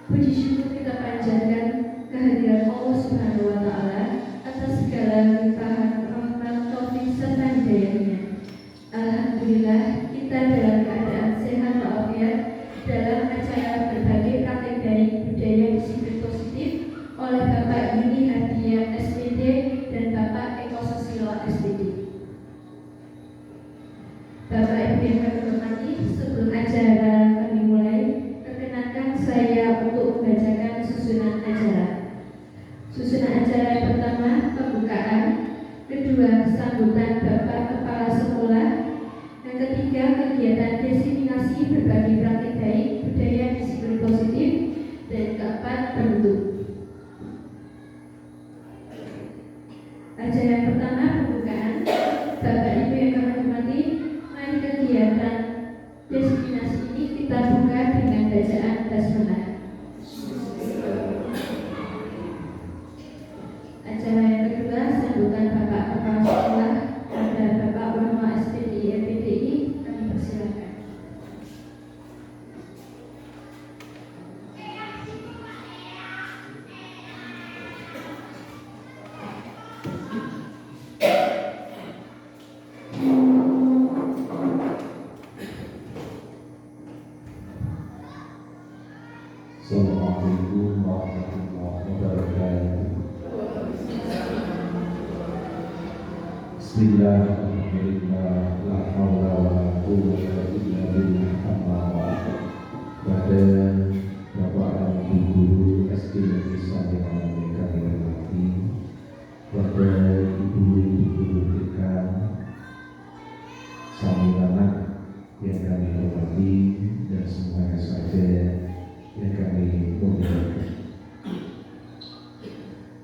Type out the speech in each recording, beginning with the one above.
Puji syukur kita panjatkan kehadiran Allah Subhanahu wa Ta'ala atas segala limpahan rahmat, taufik serta hidayahnya. Alhamdulillah, kita dalam keadaan sehat walafiat dalam acara berbagi praktik baik budaya disiplin positif oleh Bapak Yuni Hadiah SPD dan Bapak Eko Susilo SPD. Bapak Ibu yang kami hormati, sebelum acara kami mulai, perkenankan saya untuk membacakan susunan acara. Susunan acara yang pertama, pembukaan. Kedua, sambutan Bapak Kepala Sekolah. Yang ketiga, kegiatan diseminasi berbagi praktik baik budaya disiplin positif. Dan keempat, penutup. Acara yang pertama, pembukaan. Bapak Ibu yang kami hormati, mari kegiatan diseminasi ini kita buka dengan bacaan basmalah. Acara yang kedua, sambutan Bapak Kepala Sekolah. Ada Bapak Warno SPD FPDI, kami persilakan. Assalamualaikum warahmatullahi wabarakatuh. Bismillahirrahmanirrahim. La haula wa la quwwata illa billah. Pada Bapak dan Ibu guru SD Negeri 1 yang kami hormati, pada ibu-ibu guru TK, Samilanat yang kami hormati, dan semuanya saja yang kami muliakan.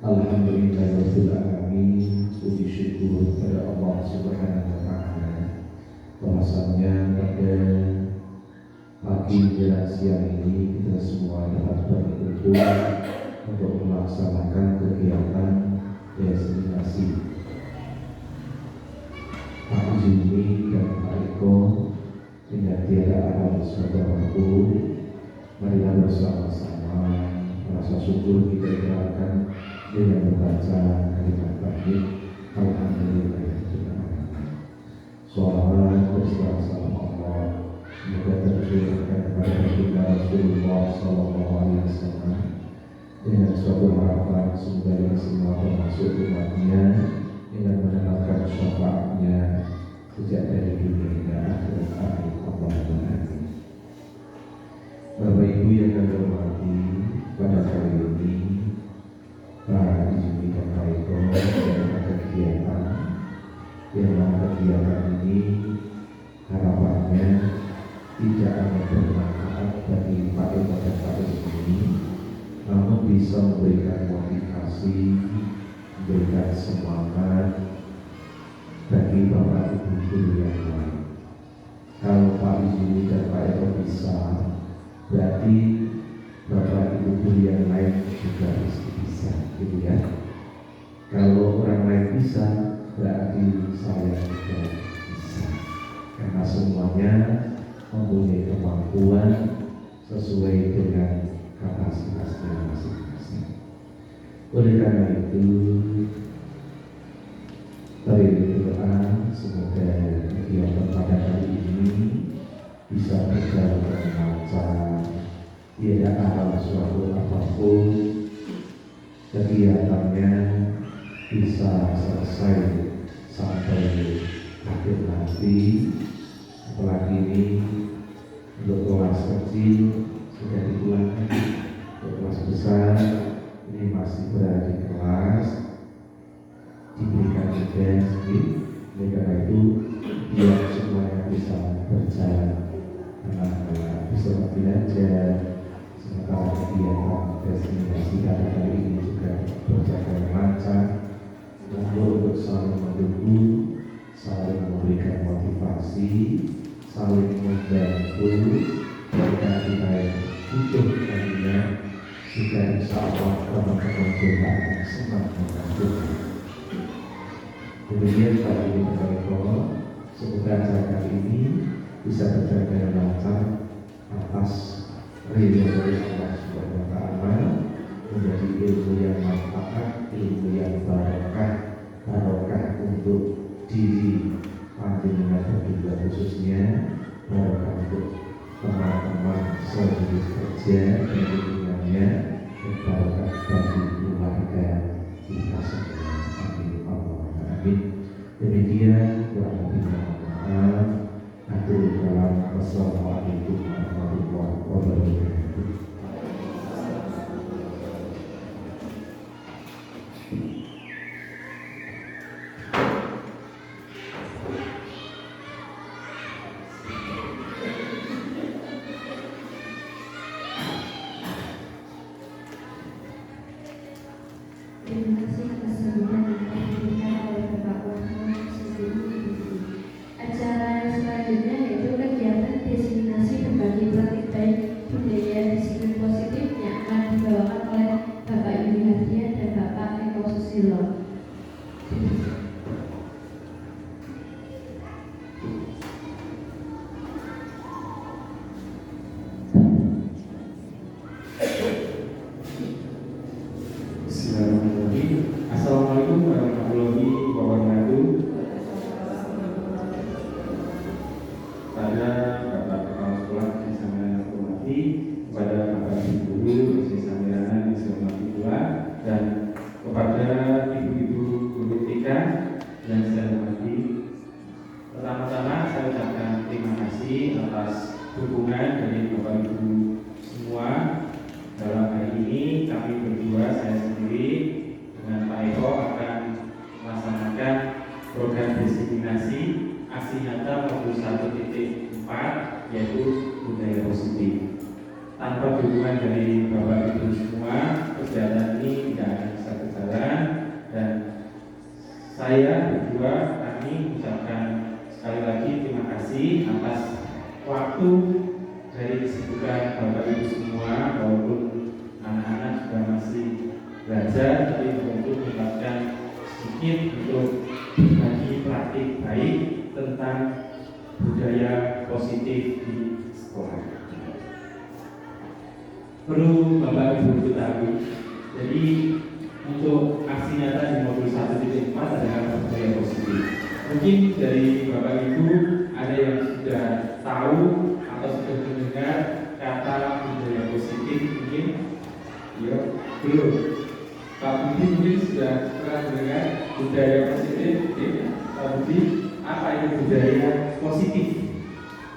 Alhamdulillahirabbil alamin. Puji syukur kepada Allah Subhanahu wa Ta'ala bahwasanya pada pagi menjelang siang ini kita semua dapat berkumpul untuk melaksanakan kegiatan destinasi. Pak Juni dan Pak Eko dengan tiada alam saudaraku, marilah bersama-sama merasa syukur kita ikrarkan dengan membaca kalimat tauhid. Alhamdulillah. Sholawat bersama Allah semoga tercurahkan kepada kita Rasulullah Sallallahu Alaihi Wasallam dengan suatu harapan semoga semua termasuk umatnya dengan mendapatkan syafaatnya sejak dari dunia hingga akhirat. Allahumma amin. Bapak Ibu yang kami hormati, pada kali ini Pak Izumi dan Pak Eko melakukan kegiatan yang mana kegiatan ini harapannya tidak hanya bermanfaat bagi Pak Eko dan Pak Izumi, namun bisa memberikan motivasi, memberikan semangat bagi Bapak Ibu guru yang lain. Kalau Pak Izumi dan Pak Eko bisa, berarti Bapak Ibu guru yang lain juga bisa, gitu ya. Kalau orang lain bisa, berarti saya juga bisa, karena semuanya mempunyai kemampuan sesuai dengan kapasitasnya masing-masing. Oleh karena itu, mari berdoa semoga kegiatan pada kali ini bisa berjalan dengan lancar, tidak ada suatu apapun, kegiatannya bisa selesai sampai akhir nanti. Apalagi ini untuk kelas kecil sudah dipulangkan, untuk kelas besar ini masih berada di kelas, diberikan tugas. Oleh karena itu biar semuanya bisa berjalan dengan bisa belajar, sementara kegiatan destinasi pada kali ini juga berjalan lancar. Untuk saling mendukung, saling memberikan motivasi, saling membantu, jika kita yang butuh nantinya, jika insya Allah teman-teman juga akan senang membantu. Kemudian pada ini berkata, semoga acara kali ini bisa berjalan lancar atas ridho dari Allah Subhanahu wa Ta'ala. selalu kerja dan hubungannya berbakat bagi keluarga kita semua. Amin Allahumma amin. Demikian kurang lebih maaf. Atur dalam wassalamualaikum warahmatullahi wabarakatuh. Terima kasih atas sambutan yang diberikan oleh Bapak Wakil Presiden. Acara yang selanjutnya yaitu kegiatan diseminasi berbagi praktik baik budaya disiplin positif yang akan dibawakan oleh Bapak Yudi Hadian dan Bapak Eko Susilo. Assalamualaikum warahmatullahi wabarakatuh. Pada Bapak Kepala Sekolah yang saya hormati, kepada Bapak Ibu Guru yang saya hormati pula, dan kepada ibu-ibu guru TK yang saya hormati. Pertama-tama saya ucapkan terima kasih atas dukungan dari Bapak Ibu semua. Dalam hari ini kami berdua, saya sendiri dengan Pak Eko akan melaksanakan program diseminasi aksi nyata modul 1.4 yaitu budaya positif. Tanpa dukungan dari Bapak Ibu semua, kegiatan ini tidak akan bisa berjalan, dan saya berdua kami mengucapkan sekali lagi terima kasih atas waktu dari kesibukan Bapak Ibu semua, walaupun anak-anak juga masih belajar, tapi untuk mendapatkan sedikit untuk berbagi praktik baik tentang budaya positif di sekolah. Perlu Bapak Ibu ketahui, jadi untuk aksi nyata di modul 1.4 adalah budaya positif. Mungkin dari Bapak Ibu ada yang sudah tahu atau sudah mendengar kata budaya positif, mungkin ya belum. Pak Budi mungkin sudah pernah mendengar budaya positif. Pak Budi, apa itu budaya positif?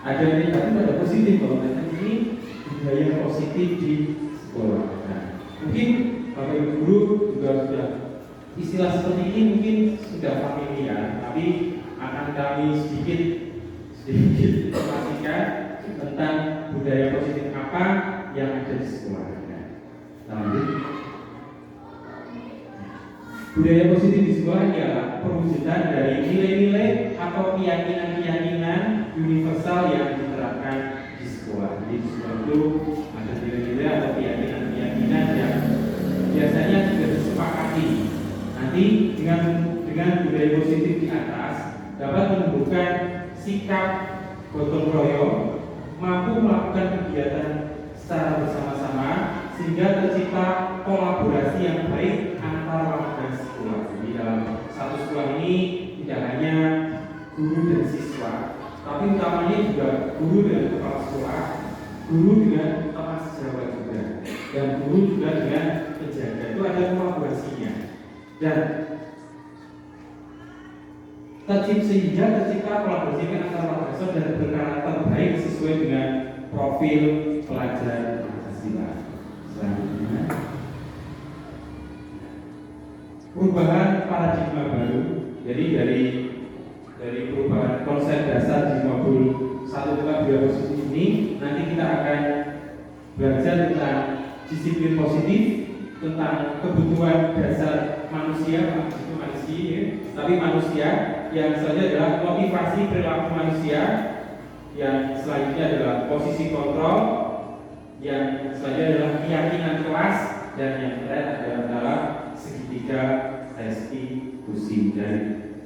Ada negatif, ada positif. Kalau ini budaya positif di sekolah. Nah, mungkin Bapak Ibu guru juga sudah istilah seperti ini mungkin sudah familiar, tapi akan kami sedikit informasikan tentang budaya positif apa yang ada di sekolah. Lanjut. Budaya positif di sekolah ialah perwujudan dari nilai-nilai atau keyakinan-keyakinan universal yang diterapkan di sekolah. Jadi di sekolah itu ada nilai-nilai atau keyakinan-keyakinan yang biasanya tidak disepakati. Nanti dengan budaya positif di atas dapat menumbuhkan sikap gotong royong, mampu melakukan kegiatan secara bersama-sama sehingga tercipta kolaborasi yang baik antar warga sekolah. Jadi dalam satu sekolah ini tidak hanya guru dan siswa, tapi utamanya juga guru dan kepala sekolah, guru dengan teman sejawat juga, dan guru juga dengan penjaga. Itu ada kolaborasinya, dan sehingga tercipta kolaborasi antar warga sekolah dan berkarakter baik sesuai dengan profil pelajar Pancasila. Selanjutnya, perubahan paradigma baru. Jadi dari perubahan konsep dasar di modul 1.2 positif ini, nanti kita akan belajar tentang disiplin positif, tentang kebutuhan dasar manusia, itu manusia, ya, tapi manusia. Yang selanjutnya adalah motivasi perilaku manusia. Yang selanjutnya adalah posisi kontrol. Yang selanjutnya adalah keyakinan kelas, dan yang terakhir adalah segitiga restitusi.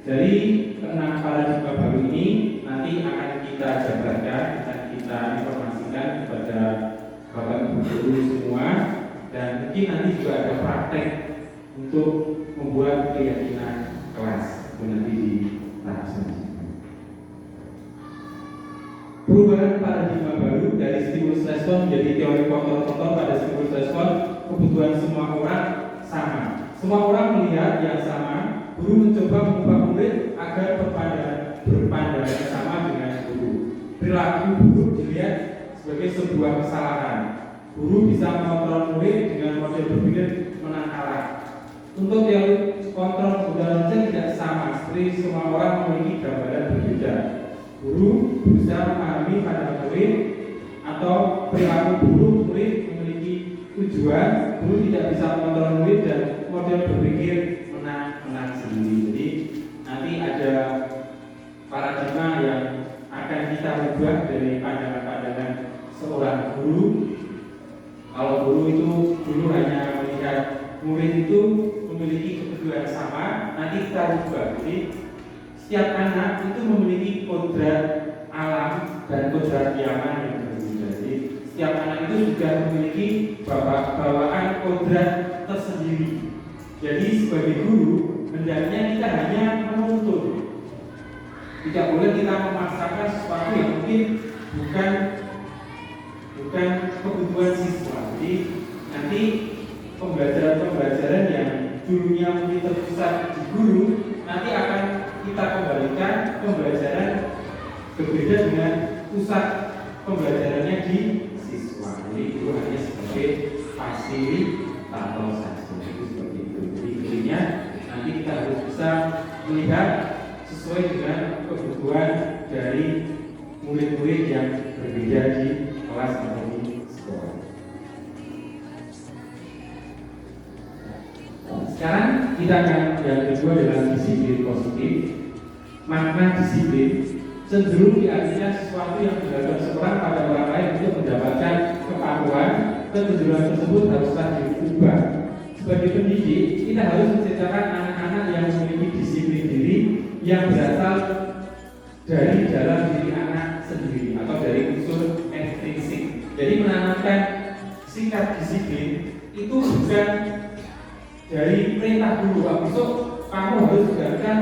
Dari keenam paradigma baru ini nanti akan kita jabarkan, akan kita informasikan kepada Bapak Ibu guru semua, dan mungkin nanti juga ada praktek untuk membuat keyakinan kelas nanti di tahap selanjutnya. Perubahan perubahan paradigma baru dari stimulus respon menjadi teori kontrol pada stimulus respon. Kebutuhan semua orang sama. Semua orang melihat yang sama. Guru mencoba mengubah murid agar berpandangan sama dengan guru. Perilaku guru dilihat sebagai sebuah kesalahan. Guru bisa mengontrol murid dengan model berpikir menang kalah. Untuk teori kontrol kebutuhan tidak sama, seperti semua orang memiliki gambaran berbeda. Guru berusaha memahami pandangan murid atau perilaku guru murid memiliki tujuan. Guru tidak bisa mengontrol murid dan model berpikir menang sendiri. Jadi nanti ada paradigma yang akan kita ubah dari pandangan-pandangan seorang guru. Kalau guru itu dulu hanya melihat murid itu memiliki kebutuhan sama, nanti kita ubah. Jadi setiap anak itu memiliki kodrat alam dan kodrat nyaman yang berbeda. Jadi setiap anak itu juga memiliki bawaan kodrat tersendiri. Jadi sebagai guru hendaknya kita hanya menuntun. Tidak boleh kita memaksakan sesuatu yang mungkin bukan kebutuhan siswa. Jadi nanti pembelajaran yang dulunya mungkin terpusat di guru, nanti akan kita kembalikan pembelajaran berbeda dengan pusat pembelajarannya di siswa. Jadi guru hanya sebagai fasilitator saja. Seperti itu. Jadi intinya nanti kita harus bisa melihat sesuai dengan kebutuhan dari murid-murid yang berbeda di kelas atau di sekolah. Sekarang kita akan yang kedua dengan disiplin positif. Makna disiplin cenderung diartikan sesuatu yang dilakukan seorang pada orang lain untuk mendapatkan kepatuhan. Kecenderungan tersebut haruslah diubah. Sebagai pendidik, kita harus menciptakan anak-anak yang memiliki disiplin diri yang berasal dari dalam diri anak sendiri atau dari unsur intrinsik. Jadi menanamkan sikap disiplin itu bukan dari perintah guru. Besok kamu harus berangkat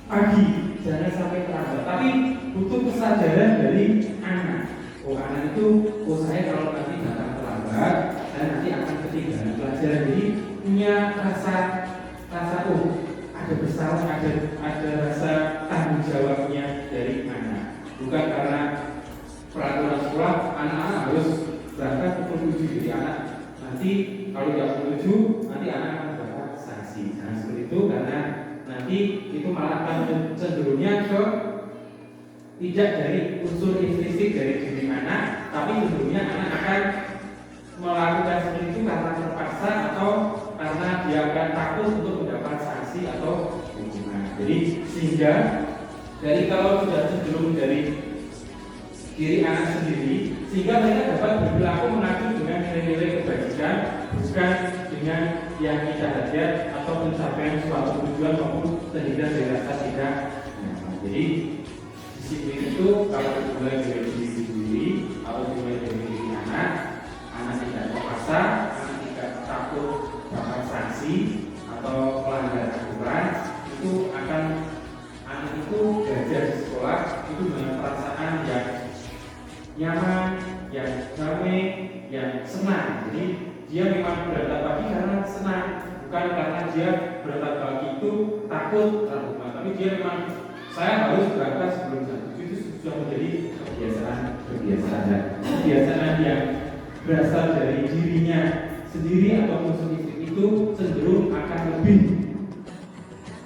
pagi, jangan sampai terlambat. Tapi butuh kesadaran dari anak. Anak itu, saya kalau nanti datang terlambat, saya nanti akan ketinggalan pelajaran. Jadi punya rasa ada besar, ada rasa tanggung jawabnya dari anak. Bukan karena peraturan sekolah anak-anak harus berangkat pukul 7. Jadi anak nanti kalau tidak pukul 7 nanti anak akan mendapat sanksi. Jangan seperti itu, karena nanti itu malah akan cenderungnya ke tidak dari unsur intrinsik dari diri anak, tapi cenderungnya anak akan melakukan seperti itu karena terpaksa atau karena dia akan takut untuk mendapat sanksi atau hukuman. Jadi sehingga dari kalau sudah cenderung dari diri anak sendiri, sehingga mereka dapat berperilaku mengacu dengan nilai-nilai kebajikan, bukan dengan yang kita hajat atau pencapaian suatu tujuan maupun terhindar dari rasa tidak nyaman. Jadi disiplin itu kalau dimulai dari diri sendiri atau dimulai dari diri anak tidak terpaksa, anak tidak takut dapat sanksi atau pelanggar aturan, itu akan anak itu belajar di sekolah itu dengan perasaan yang nyaman, yang damai, yang senang. Jadi dia memang berangkat pagi karena senang, bukan karena dia berangkat pagi itu takut terlambat. Tapi dia memang saya harus berangkat sebelum jam 7. Itu sudah menjadi kebiasaan yang berasal dari dirinya sendiri atau unsur itu cenderung akan lebih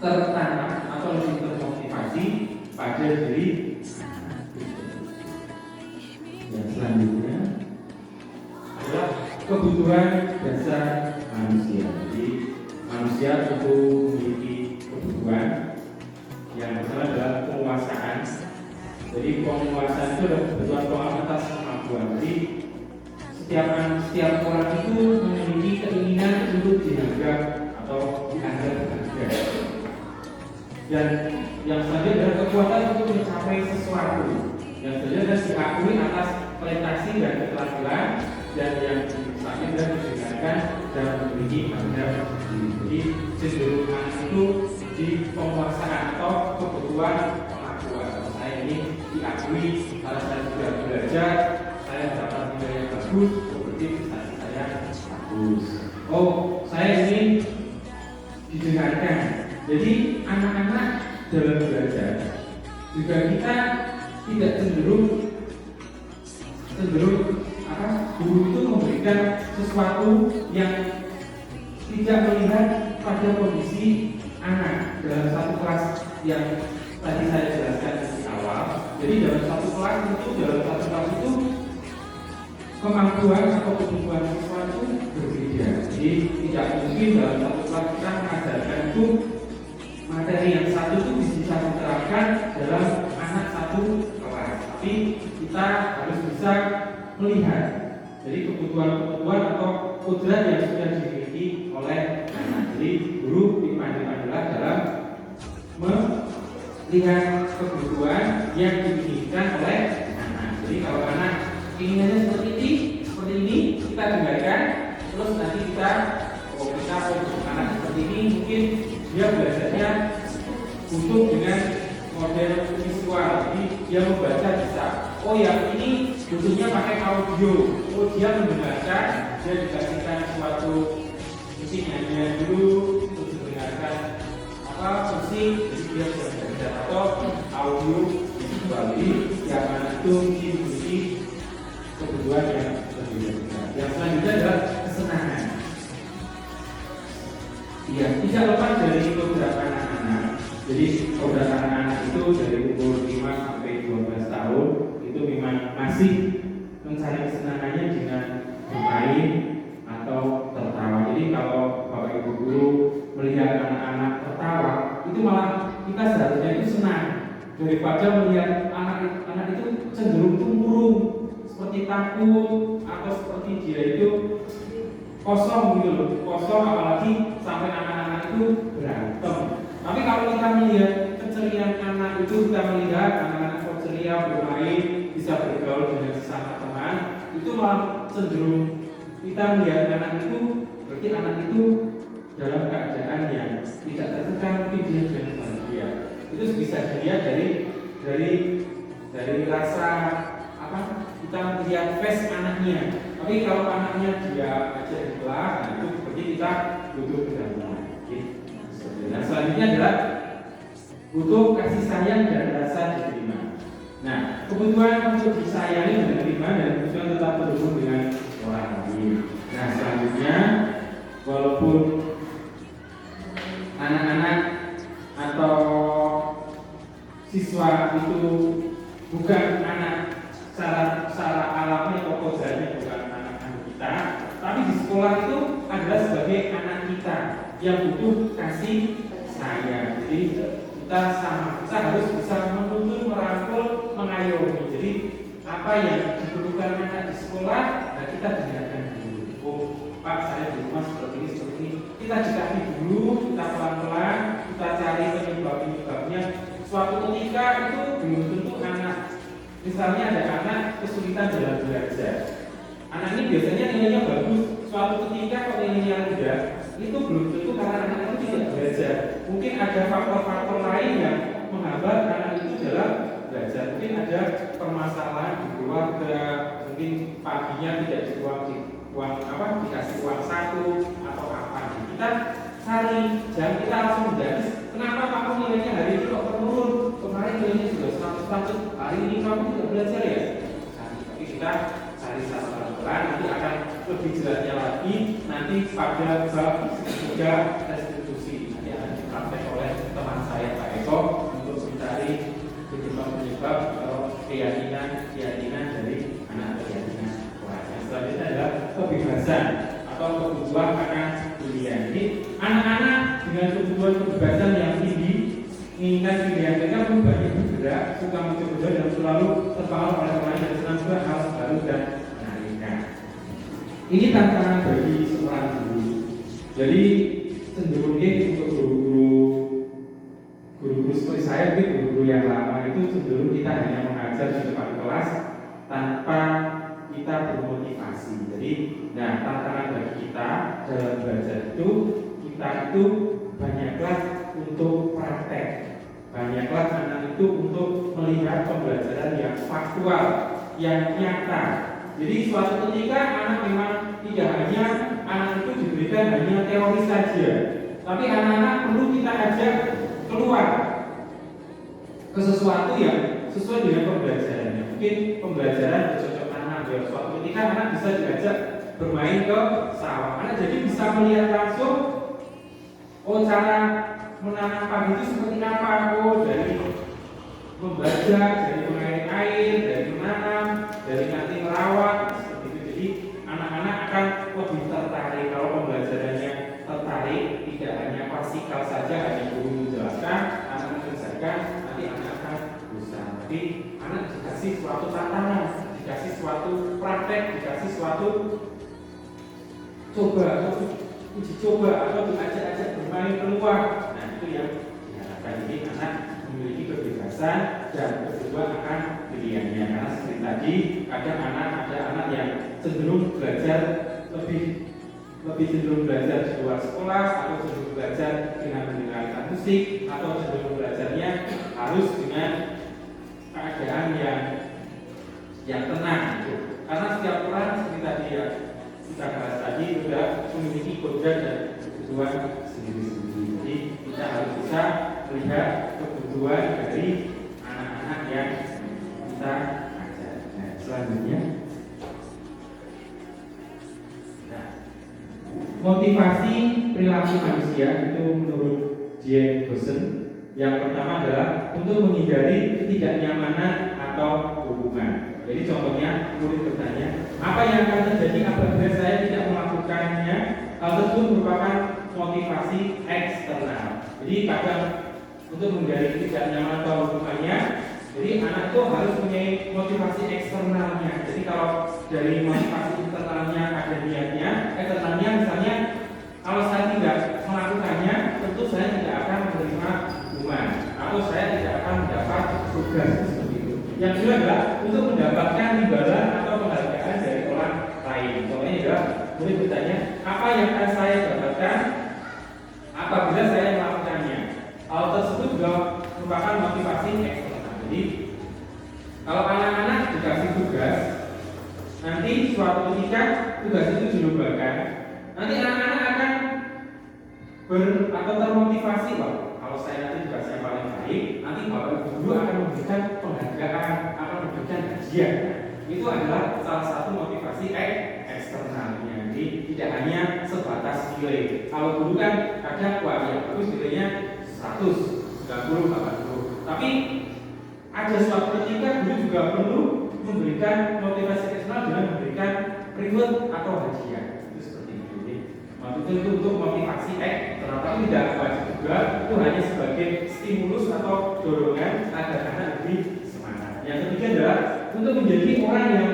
tertanam atau lebih termotivasi pada diri. Yang selanjutnya adalah kebutuhan dasar manusia. Jadi manusia tentu memiliki kebutuhan. Yang pertama adalah penguasaan. Jadi penguasaan itu adalah kebutuhan atas kemampuan. Jadi setiap orang itu memiliki keinginan untuk dianggap atau dianggap berharga. Dan yang selanjutnya adalah kekuatan untuk mencapai sesuatu. Yang selanjutnya diakui atas prestasi dan keterampilan, dan yang selanjutnya didengarkan dan memiliki harga diri. Jadi cenderungan itu di penguasaan atau kebutuhan pengakuan. Saya ini diakui kalau saya sudah belajar, saya dapat nilai yang bagus, berarti prestasi saya bagus. Oh, saya ingin didengarkan. Jadi anak-anak dalam belajar juga kita tidak cenderung guru itu memberikan sesuatu yang tidak melihat pada kondisi anak dalam satu kelas yang tadi saya jelaskan di awal. Jadi dalam satu kelas itu kemampuan atau kebutuhan siswa itu berbeda. Jadi tidak mungkin dalam satu kelas kita mengajarkan itu materi yang satu itu bisa diterapkan dalam anak satu kelas. Tapi kita harus bisa melihat jadi kebutuhan atau kodrat yang sudah dimiliki oleh anak. Jadi guru dipandu-pandulah dalam melihat kebutuhan yang diinginkan oleh anak. Jadi kalau anak inginnya seperti ini kita dengarkan, terus nanti kita anak seperti ini mungkin dia belajarnya butuh dengan model visual, jadi dia membaca bisa. Oh yang ini butuhnya pakai audio, oh dia mendengarkan, dia dikasihkan suatu musik nyanyian dulu, terus mendengarkan musik, jadi dia bisa belajar atau audio visual. Jadi yang mana itu memiliki kebutuhan yang berbeda. Yang selanjutnya adalah kesenangan. Iya, tidak lepas dari beberapa anak-anak. Jadi beberapa anak-anak itu dari umur 5 sampai 12 tahun itu memang masih mencari kesenangannya dengan bermain atau tertawa. Jadi kalau Bapak Ibu guru melihat anak-anak tertawa, itu malah kita seharusnya itu senang daripada melihat anak itu cenderung murung, seperti takut atau seperti dia itu kosong gitu loh, kosong apalagi sampai anak-anak itu berantem. Tapi kalau kita melihat keceriaan anak itu, kita melihat anak-anak ceria bermain, bisa bergaul dengan sesama teman, itu malah cenderung kita melihat anak itu, berarti anak itu dalam keadaan yang tidak tertekan, mungkin dia dengan bahagia. Itu bisa dilihat dari rasa kita melihat face anaknya. Tapi kalau anaknya dia aja di kelas, nah itu berarti kita butuh pendalaman. Nah selanjutnya adalah butuh kasih sayang dan rasa diterima. Nah kebutuhan untuk disayangi dan diterima dan kebutuhan tetap terhubung dengan orang lain. Nah selanjutnya walaupun anak-anak atau siswa itu bukan anak secara alami atau kodratnya bukan anak-anak kita, tapi di sekolah itu adalah sebagai anak kita yang butuh kasih sayang. Jadi kita harus bisa menuntun, merangkul, mengayomi. Jadi apa yang dibutuhkan anak di sekolah, nah kita dengarkan dulu. Oh Pak, saya di rumah seperti ini. Kita dekati dulu, kita pelan-pelan, kita cari penyebabnya. Suatu ketika itu belum tentu anak. Misalnya ada anak kesulitan dalam belajar. Anak ini biasanya nilainya bagus. Suatu ketika kalau nilainya rendah, itu belum tentu karena anak itu tidak belajar. Mungkin ada faktor-faktor lain yang menghambat anak itu dalam belajar. Mungkin ada permasalahan di keluarga. Mungkin paginya tidak dikasih uang saku atau apa. Kita cari, jangan kita langsung menjadi. Kenapa kamu nilainya hari ini kok menurun? Kemarin nilainya sudah 100, hari ini kamu tidak belajar ya? Tapi kita cari secara pelan-pelan, nanti akan lebih jelasnya lagi nanti pada bab 3 restitusi. Nanti akan dipraktek oleh teman saya Pak Eko untuk mencari penyebab atau keyakinan dari anak keyakinan. Yang selanjutnya adalah kebebasan atau kebutuhan akan kuliah. Jadi anak-anak dengan kebebasan yang tinggi, mengingat pilihan mereka pun banyak bergerak, suka mencoba dan selalu terpengaruh oleh orang lain dan senang juga hal baru dan menarikkan. Ini tantangan bagi seorang guru. Jadi cenderungnya untuk guru-guru seperti saya, guru-guru yang lama itu cenderung kita hanya mengajar di depan kelas tanpa kita bermotivasi. Jadi, tantangan bagi kita dalam belajar itu, kita itu banyaklah untuk praktek. Banyaklah anak itu untuk melihat pembelajaran yang faktual, yang nyata. Jadi suatu ketika anak memang tidak hanya anak itu diberikan hanya teori saja, tapi anak-anak perlu kita ajak keluar ke sesuatu yang sesuai dengan pembelajarannya. Mungkin pembelajaran bercocok tanam, ya suatu ketika anak bisa diajak bermain ke sawah. Anak jadi bisa melihat langsung, oh cara menanam padi itu seperti apa, oh dari membaca, dari mengairi air, dari menanam, dari nanti merawat, seperti itu. Jadi anak-anak akan lebih tertarik kalau pembelajarannya tertarik, tidak hanya klasikal saja, hanya guru menjelaskan, anak mengerjakan, nanti anak akan bosan. Tapi anak dikasih suatu tantangan, dikasih suatu praktek, dikasih suatu coba atau uji coba atau diajak-ajak bermain keluar. Nah itu yang diharapkan. Jadi anak memiliki kebebasan dan kedua akan pilihannya. Karena seperti tadi ada anak yang cenderung belajar lebih cenderung belajar di luar sekolah, atau cenderung belajar dengan mendengarkan musik, atau cenderung belajarnya harus dengan keadaan yang tenang gitu. Karena setiap orang seperti tadi ya kita bahas tadi sudah memiliki kodrat dan kebutuhan sendiri-sendiri. Jadi kita harus bisa melihat kebutuhan dari anak-anak yang kita ajar. Nah, selanjutnya, motivasi perilaku manusia itu menurut J. Gosen, yang pertama adalah untuk menghindari ketidaknyamanan atau hubungan. Jadi contohnya murid bertanya, apa yang akan terjadi apabila saya tidak melakukannya? Hal tersebut merupakan motivasi eksternal. Jadi kadang untuk menghindari ketidaknyamanan atau hubungannya, jadi anak itu harus punya motivasi eksternalnya. Jadi kalau dari motivasi internalnya ada niatnya, eksternalnya misalnya kalau saya tidak melakukannya, tentu saya tidak akan menerima hukuman atau saya tidak akan mendapat tugas seperti itu. Yang kedua adalah untuk mendapatkan imbalan atau penghargaan dari orang lain. Contohnya adalah murid bertanya, apa yang akan saya dapatkan apabila saya melakukannya? Hal tersebut juga merupakan motivasi eksternal. Jadi kalau anak-anak dikasih tugas, nanti suatu ketika tugas itu dilombakan, nanti anak-anak akan atau termotivasi, Pak. Kalau saya nanti tugasnya paling baik, nanti Bapak Guru akan memberikan penghargaan, akan memberikan hadiah. Itu adalah salah satu motivasi eksternalnya. Jadi tidak hanya sebatas nilai. Kalau guru kan kadang wah ya bagus nilainya 100, 90, 80. Tapi ada suatu ketika guru juga perlu memberikan motivasi eksternal dengan memberikan reward atau hadiah. Itu seperti itu. Jadi maksudnya itu untuk motivasi eksternal, tapi tidak wajib juga. Itu hanya sebagai stimulus atau dorongan agar anak lebih semangat. Yang ketiga adalah untuk menjadi orang yang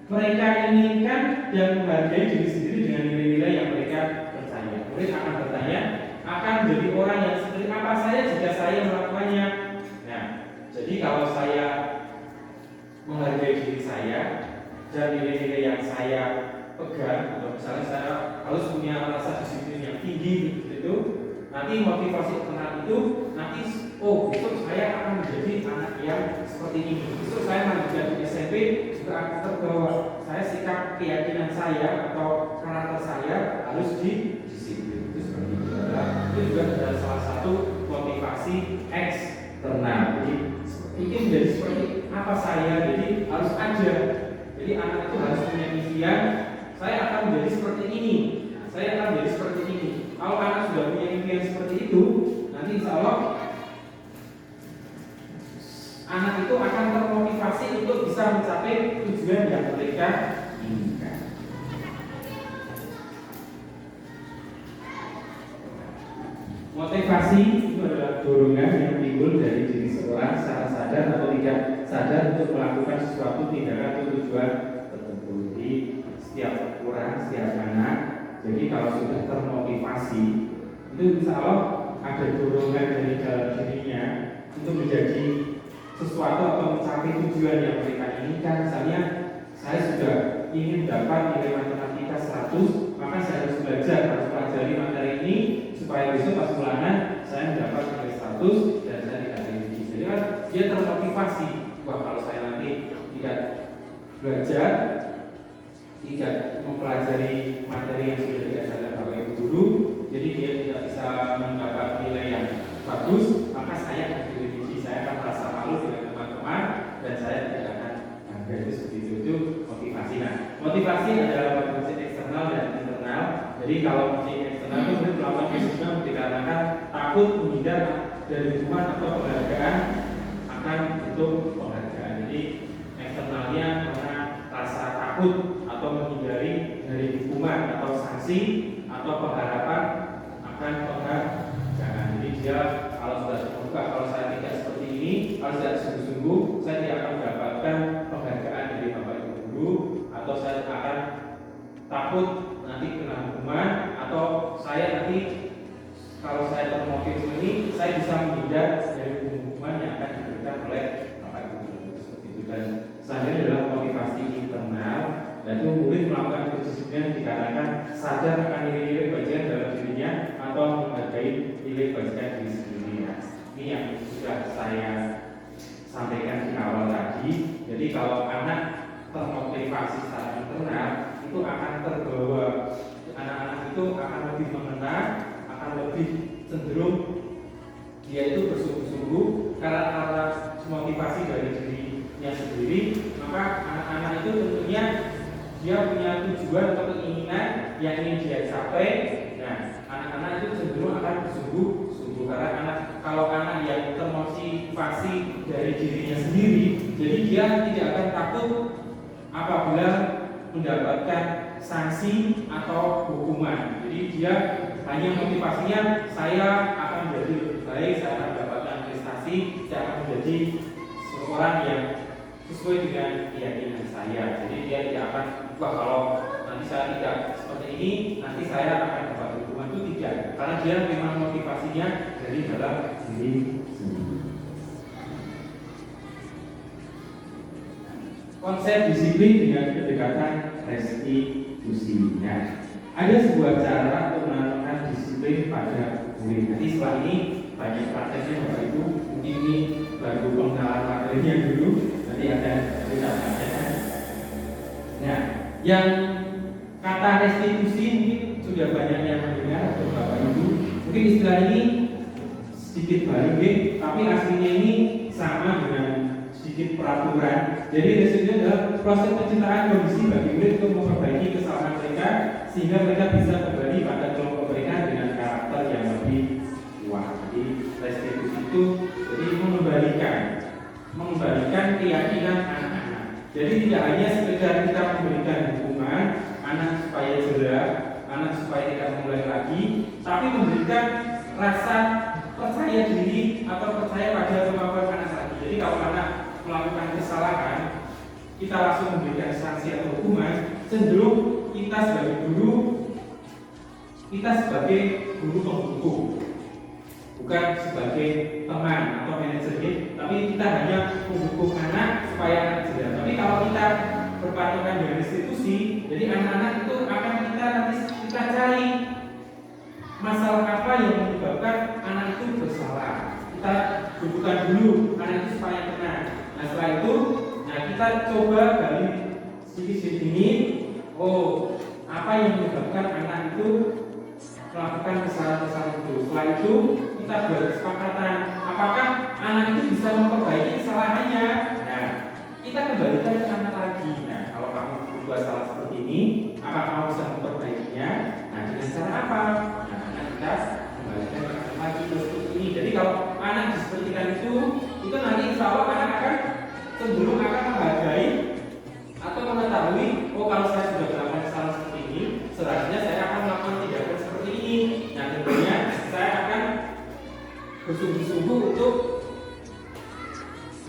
mereka inginkan dan menghargai diri sendiri dengan nilai-nilai yang mereka percaya. Murid akan bertanya, akan menjadi orang yang seperti apa saya jika saya melakukannya? Nah, jadi kalau saya menghargai diri saya dan nilai-nilai yang saya pegang, atau misalnya saya harus punya rasa disiplin yang tinggi gitu, nanti motivasi internal itu nanti besok saya akan menjadi anak yang seperti ini. Besok saya melanjutkan di SMP juga akan terbawa. Saya sikap keyakinan saya atau karakter saya harus disiplin. Itu seperti itu. Itu juga adalah salah satu motivasi eksternal. Jadi ini menjadi seperti apa saya. Jadi harus ada. Jadi anak itu harus punya impian. Saya akan menjadi seperti ini. Saya akan menjadi seperti ini. Kalau anak sudah punya impian seperti itu, nanti insya Allah anak itu akan termotivasi untuk bisa mencapai tujuan yang mereka inginkan. Motivasi itu adalah dorongan yang timbul dari diri seorang secara sadar atau tidak sadar untuk melakukan sesuatu tindakan atau tujuan tertentu. Jadi setiap orang, setiap anak, jadi kalau sudah termotivasi, itu insya Allah ada dorongan dari dalam dirinya untuk menjadi sesuatu atau mencapai tujuan yang mereka inginkan. Misalnya saya sudah ingin dapat nilai matematika 100, maka saya harus belajar, harus pelajari materi ini supaya besok pas ulangan saya mendapat nilai 100 dan saya tidak dia termotivasi. Wah, kalau saya nanti tidak belajar, tidak mempelajari materi yang sudah diajarkan Bapak Ibu guru, jadi dia tidak bisa mendapat nilai yang bagus, maka saya akan diri saya akan merasa malu dengan teman-teman dan saya tidak akan bangga. Itu seperti itu motivasi. Nah, motivasi adalah motivasi eksternal dan internal. Jadi kalau motivasi eksternal itu melakukan bisnisnya dikarenakan takut menghindar dari hukuman atau penghargaan akan bentuk penghargaan. Jadi eksternalnya karena rasa takut atau menghindari dari hukuman atau sanksi atau pengharapan akan penghargaan. Jadi dia kalau sudah terbuka, kalau saya tidak seperti ini, kalau tidak sungguh-sungguh, saya tidak akan mendapatkan penghargaan dari Bapak Ibu guru, atau saya akan takut nanti kena hukuman, atau saya nanti kalau saya termotivasi ini, saya bisa menghindar dari hukuman yang akan diberikan oleh Bapak Ibu guru. Seperti itu. Dan selanjutnya adalah motivasi internal, yaitu murid melakukan kedisiplinan dikarenakan sadar akan nilai-nilai bagian dalam dirinya atau menghargai nilai bagian diri sendirinya. Ini yang sudah saya sampaikan di awal tadi. Jadi kalau anak termotivasi secara internal, itu akan terbawa, anak-anak itu akan lebih mengenal, akan lebih cenderung dia itu bersungguh-sungguh karena motivasi dari dirinya sendiri, maka anak-anak itu tentunya dia punya tujuan atau keinginan yang ingin dia capai. Nah, anak-anak itu cenderung akan bersungguh-sungguh karena kalau anak yang termotivasi dari dirinya sendiri, jadi dia tidak akan takut apabila mendapatkan sanksi atau hukuman. Jadi dia hanya motivasinya, saya akan menjadi lebih baik, saya akan mendapatkan prestasi, saya akan menjadi seorang yang sesuai dengan keyakinan saya. Jadi dia tidak akan, wah kalau nanti saya tidak seperti ini, nanti saya akan dapat hukuman. Itu tidak, karena dia memang motivasinya dari dalam diri sendiri. Konsep disiplin dengan pendekatan restitusi. Nah, ada sebuah cara untuk menanamkan disiplin pada murid. Nanti setelah ini banyak prakteknya Bapak Ibu. Mungkin ini baru pengenalan materinya dulu. Nanti ada kita praktekkan. Nah, yang kata restitusi mungkin sudah banyak yang mendengar atau Bapak Ibu. Mungkin istilah ini sedikit baru, tapi aslinya ini sama dengan sedikit peraturan. Jadi restitusi adalah proses penciptaan kondisi bagi murid untuk memperbaiki kesalahan mereka sehingga mereka bisa kembali pada kelompok mereka dengan karakter yang lebih kuat. Jadi restitusi itu jadi mengembalikan keyakinan anak-anak. Jadi tidak hanya sekedar kita memberikan hukuman anak supaya jerah, anak supaya tidak mengulangi lagi, tapi memberikan rasa percaya diri atau percaya pada kemampuan anak lagi. Jadi kalau anak melakukan kesalahan, kita langsung memberikan sanksi atau hukuman, cenderung kita sebagai guru, kita sebagai guru penghukum, bukan sebagai teman atau manajernya, tapi kita hanya menghukum anak supaya anak jerah. Tapi kalau kita berpatokan dengan restitusi, jadi anak-anak itu akan kita cari masalah apa yang menyebabkan anak itu bersalah. Kita dudukan dulu anak itu supaya tenang. Nah setelah itu, kita coba gali sedikit ini. Oh, apa yang menyebabkan anak itu melakukan kesalahan-kesalahan itu? Setelah itu kita bersepakatan apakah anak itu bisa memperbaiki kesalahannya. Nah, kita kembalikan ke anak lagi. Nah, kalau kamu berbuat salah seperti ini, apa kamu bisa memperbaikinya? Nah, dengan cara apa? Nah, kita kembalikan ke anak lagi seperti ini. Jadi kalau anak disepertikan itu nanti insya Allah anak akan cenderung akan menghargai atau mengetahui, oh kalau saya sudah melakukan kesalahan seperti ini, selanjutnya saya akan melakukan tindakan seperti ini. Nah tentunya saya akan bersungguh-sungguh untuk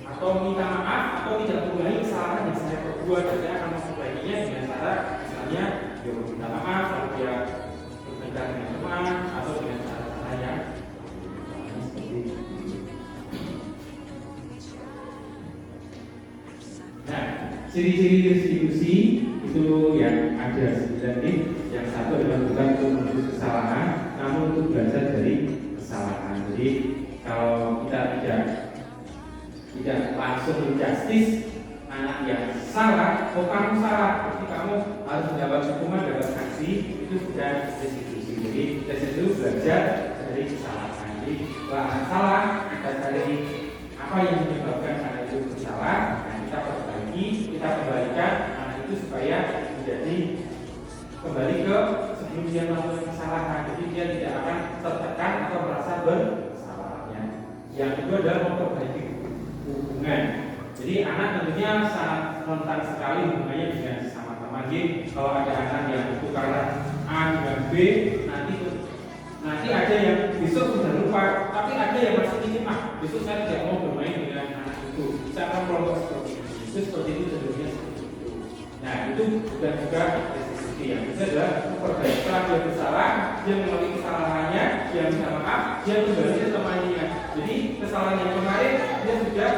atau minta maaf atau tidak mengulangi kesalahan yang saya perbuat. Saya akan memperbaikinya dengan cara misalnya dia minta maaf, kalau dia bertengkar dengan teman atau dengan cara-cara yang seperti itu. Nah, ciri-ciri restitusi itu yang ada 9 tips. Yang satu adalah bukan untuk menebus kesalahan, namun untuk belajar dari kesalahan. Jadi kalau kita tidak social justice, anak yang salah, kamu salah, jadi kamu harus mendapat hukuman, dapat sanksi, itu sudah restitusi. Jadi restitusi belajar dari kesalahan. Jadi kalau anak salah, kita cari apa yang menyebabkan anak itu bersalah, dan kita perbaiki, kita kembalikan anak itu supaya menjadi kembali ke sebelum dia melakukan kesalahan. Jadi dia tidak akan tertekan atau merasa bersalahnya. Yang kedua adalah memperbaiki hubungan. Jadi anak tentunya sangat rentan sekali hubungannya dengan sesama teman. Jadi kalau ada anak yang tukaran A dengan B, nanti ada yang besok sudah lupa, tapi ada yang masih ingin besok saya tidak mau bermain dengan anak itu, saya akan kelompok seperti itu. Itu seperti itu tentunya seperti itu. Nah itu bukan juga restitusi. Yang itu adalah memperbaiki setelah dia bersalah, dia mengakui kesalahannya, dia minta maaf, dia kembali ke temannya. Jadi kesalahan yang kemarin dia sudah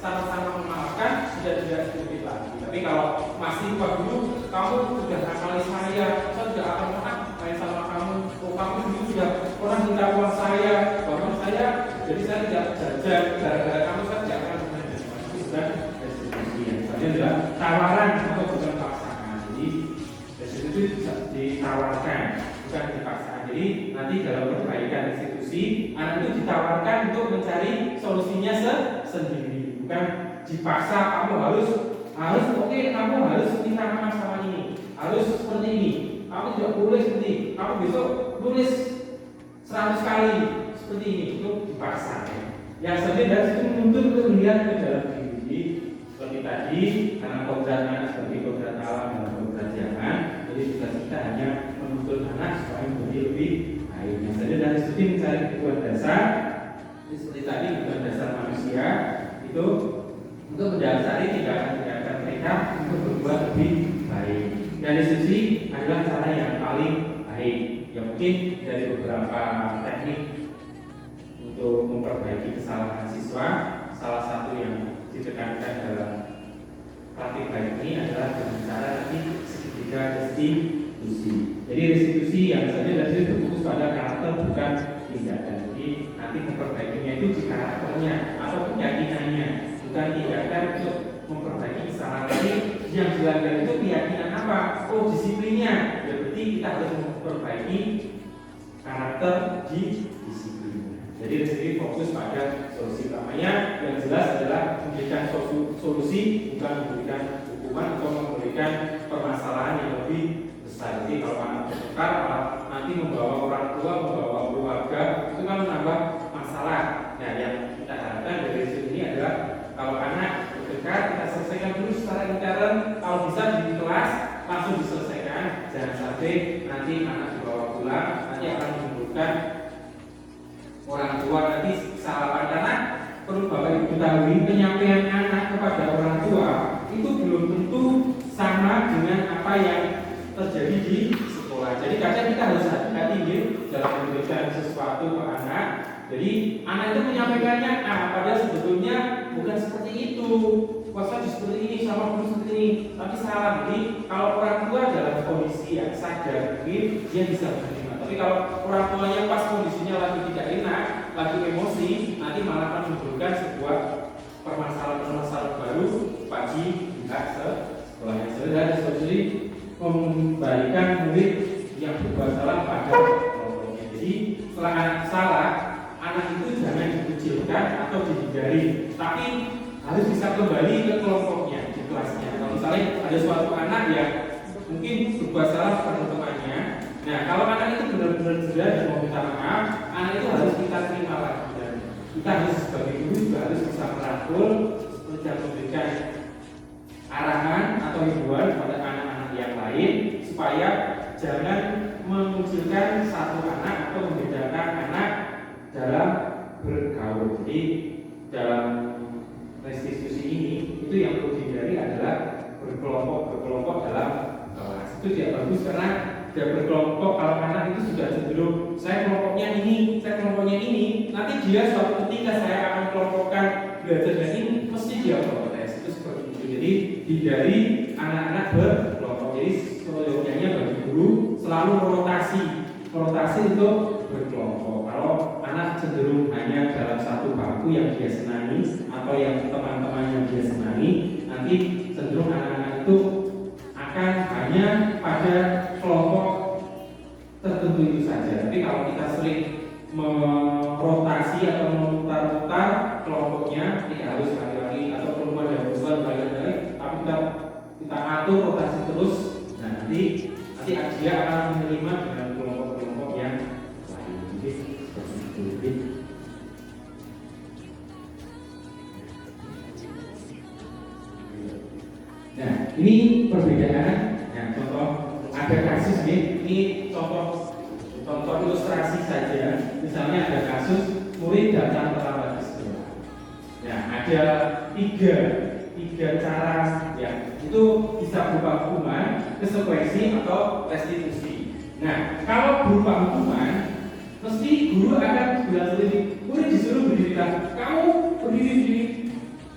sama-sama memaafkan, sudah tidak seperti lagi. Tapi kalau masih dulu, kamu sudah nakali saya tidak akan pernah main sama kamu. Kamu dulu sudah pernah minta uang saya, bahkan saya, jadi saya tidak jajan gara-gara kamu, saya tidak akan pernah jajan. Itu bukan restitusi. Yang sebenarnya adalah tawaran atau bukan paksaan. Jadi restitusi bisa ditawarkan, bukan dipaksakan. Jadi nanti dalam perbaikan restitusi, anak itu ditawarkan untuk mencari solusinya sendiri. Bukan dipaksa kamu harus oke, kamu harus minta maaf sama ini, harus seperti ini, kamu tidak boleh seperti, kamu besok tulis 100 kali seperti ini, itu dipaksa. Yang sebenarnya dari situ menuntut untuk melihat ke dalam diri. Seperti tadi, karena kodrat anak sebagai kodrat alam dan kodrat zaman, jadi tugas kita hanya menuntut anak supaya menjadi lebih baik. Yang sebenarnya dari situ mencari kebutuhan dasar, seperti tadi kebutuhan dasar manusia itu untuk mendasari tindakan-tindakan mereka untuk berbuat lebih baik. Dan restitusi adalah cara yang paling baik. Ya mungkin dari beberapa teknik untuk memperbaiki kesalahan siswa, salah satu yang ditekankan dalam praktik baik ini adalah dengan cara nanti segitiga restitusi. Jadi restitusi yang saja dari berfokus pada karakter bukan tindakan. Jadi nanti memperbaikinya itu di karakternya atau keyakinannya, bukan tindakan untuk memperbaiki kesalahan. Jadi yang dilanggar itu keyakinan apa? Oh, disiplinnya. Ya berarti kita harus memperbaiki karakter di disiplin. Jadi restitusi fokus pada solusi utamanya. Yang jelas adalah memberikan solusi, bukan memberikan hukuman atau memberikan permasalahan yang lebih besar. Jadi kalau anak bertengkar, nanti membawa orang tua, membawa keluarga, itu kan menambah masalah. Nah, yang kita harapkan dari restitusi ini adalah kalau anak bertengkar, kita selesaikan dulu secara intern. Kalau bisa di kelas langsung diselesaikan. Jangan sampai nanti anak dibawa pulang, nanti akan menimbulkan orang tua nanti salah. Karena perlu Bapak Ibu ketahui, penyampaian anak kepada orang tua itu belum tentu sama dengan apa yang terjadi di sekolah. Jadi kadang kita harus hati-hati dalam memberikan sesuatu ke anak. Jadi anak itu menyampaikannya padahal sebetulnya bukan seperti itu. Puasa seperti ini, sama guru seperti ini, tapi salah. Jadi kalau orang tua dalam kondisi yang sadar mungkin dia bisa menerima. Tapi kalau orang tuanya pas kondisinya lagi tidak enak, lagi emosi, nanti malah akan menimbulkan sebuah permasalahan baru bagi pihak sekolah yang sedang. Jadi membalikan murid yang berbuat salah pada kelompoknya. Jadi setelah anak salah, anak itu jangan dikucilkan atau dihindari, tapi harus bisa kembali ke kelompoknya, di kelasnya. Kalau misalnya ada suatu anak yang mungkin berbuat salah pada temannya, nah kalau anak itu benar-benar sedar dan mau minta maaf, anak itu harus kita terima lagi. Dan kita harus sebagai guru juga harus bisa merangkul, seperti memberikan arahan atau himbauan pada anak-anak yang lain supaya jangan memunculkan satu anak atau membedakan anak dalam bergaul. Jadi dalam restitusi ini itu yang perlu dihindari adalah berkelompok dalam kelas. Itu tidak bagus karena dia berkelompok. Kalau anak itu sudah cenderung saya kelompoknya ini, nanti dia suatu ketika saya akan kelompokkan belajar dan ini mesti dia protes. Itu seperti itu. Jadi hindari anak-anak berkelompok. Jadi seyogyanya bagi guru selalu merotasi rotasi untuk berkelompok. Kalau anak cenderung hanya dalam satu bangku yang dia senangi atau yang teman-temannya dia senangi, nanti cenderung anak-anak itu akan hanya pada kelompok tertentu itu saja. Tapi kalau kita sering merotasi atau memutar-mutar kelompoknya, tidak harus laki-laki atau perempuan dan perempuan balik-balik, tapi kita atur rotasi terus. Nah, nanti dia akan menerima dengan kelompok-kelompok yang lain. Jadi seperti itu. Nah, ini perbedaan. Nah, contoh ada kasus nih. Ini contoh ilustrasi saja. Misalnya ada kasus murid datang terlambat ke sekolah. Nah, ada tiga cara ya. Itu bisa berupa hukuman, konsekuensi atau restitusi. Nah, kalau berupa hukuman, mesti guru akan bilang sendiri, murid disuruh berdiri, kamu berdiri di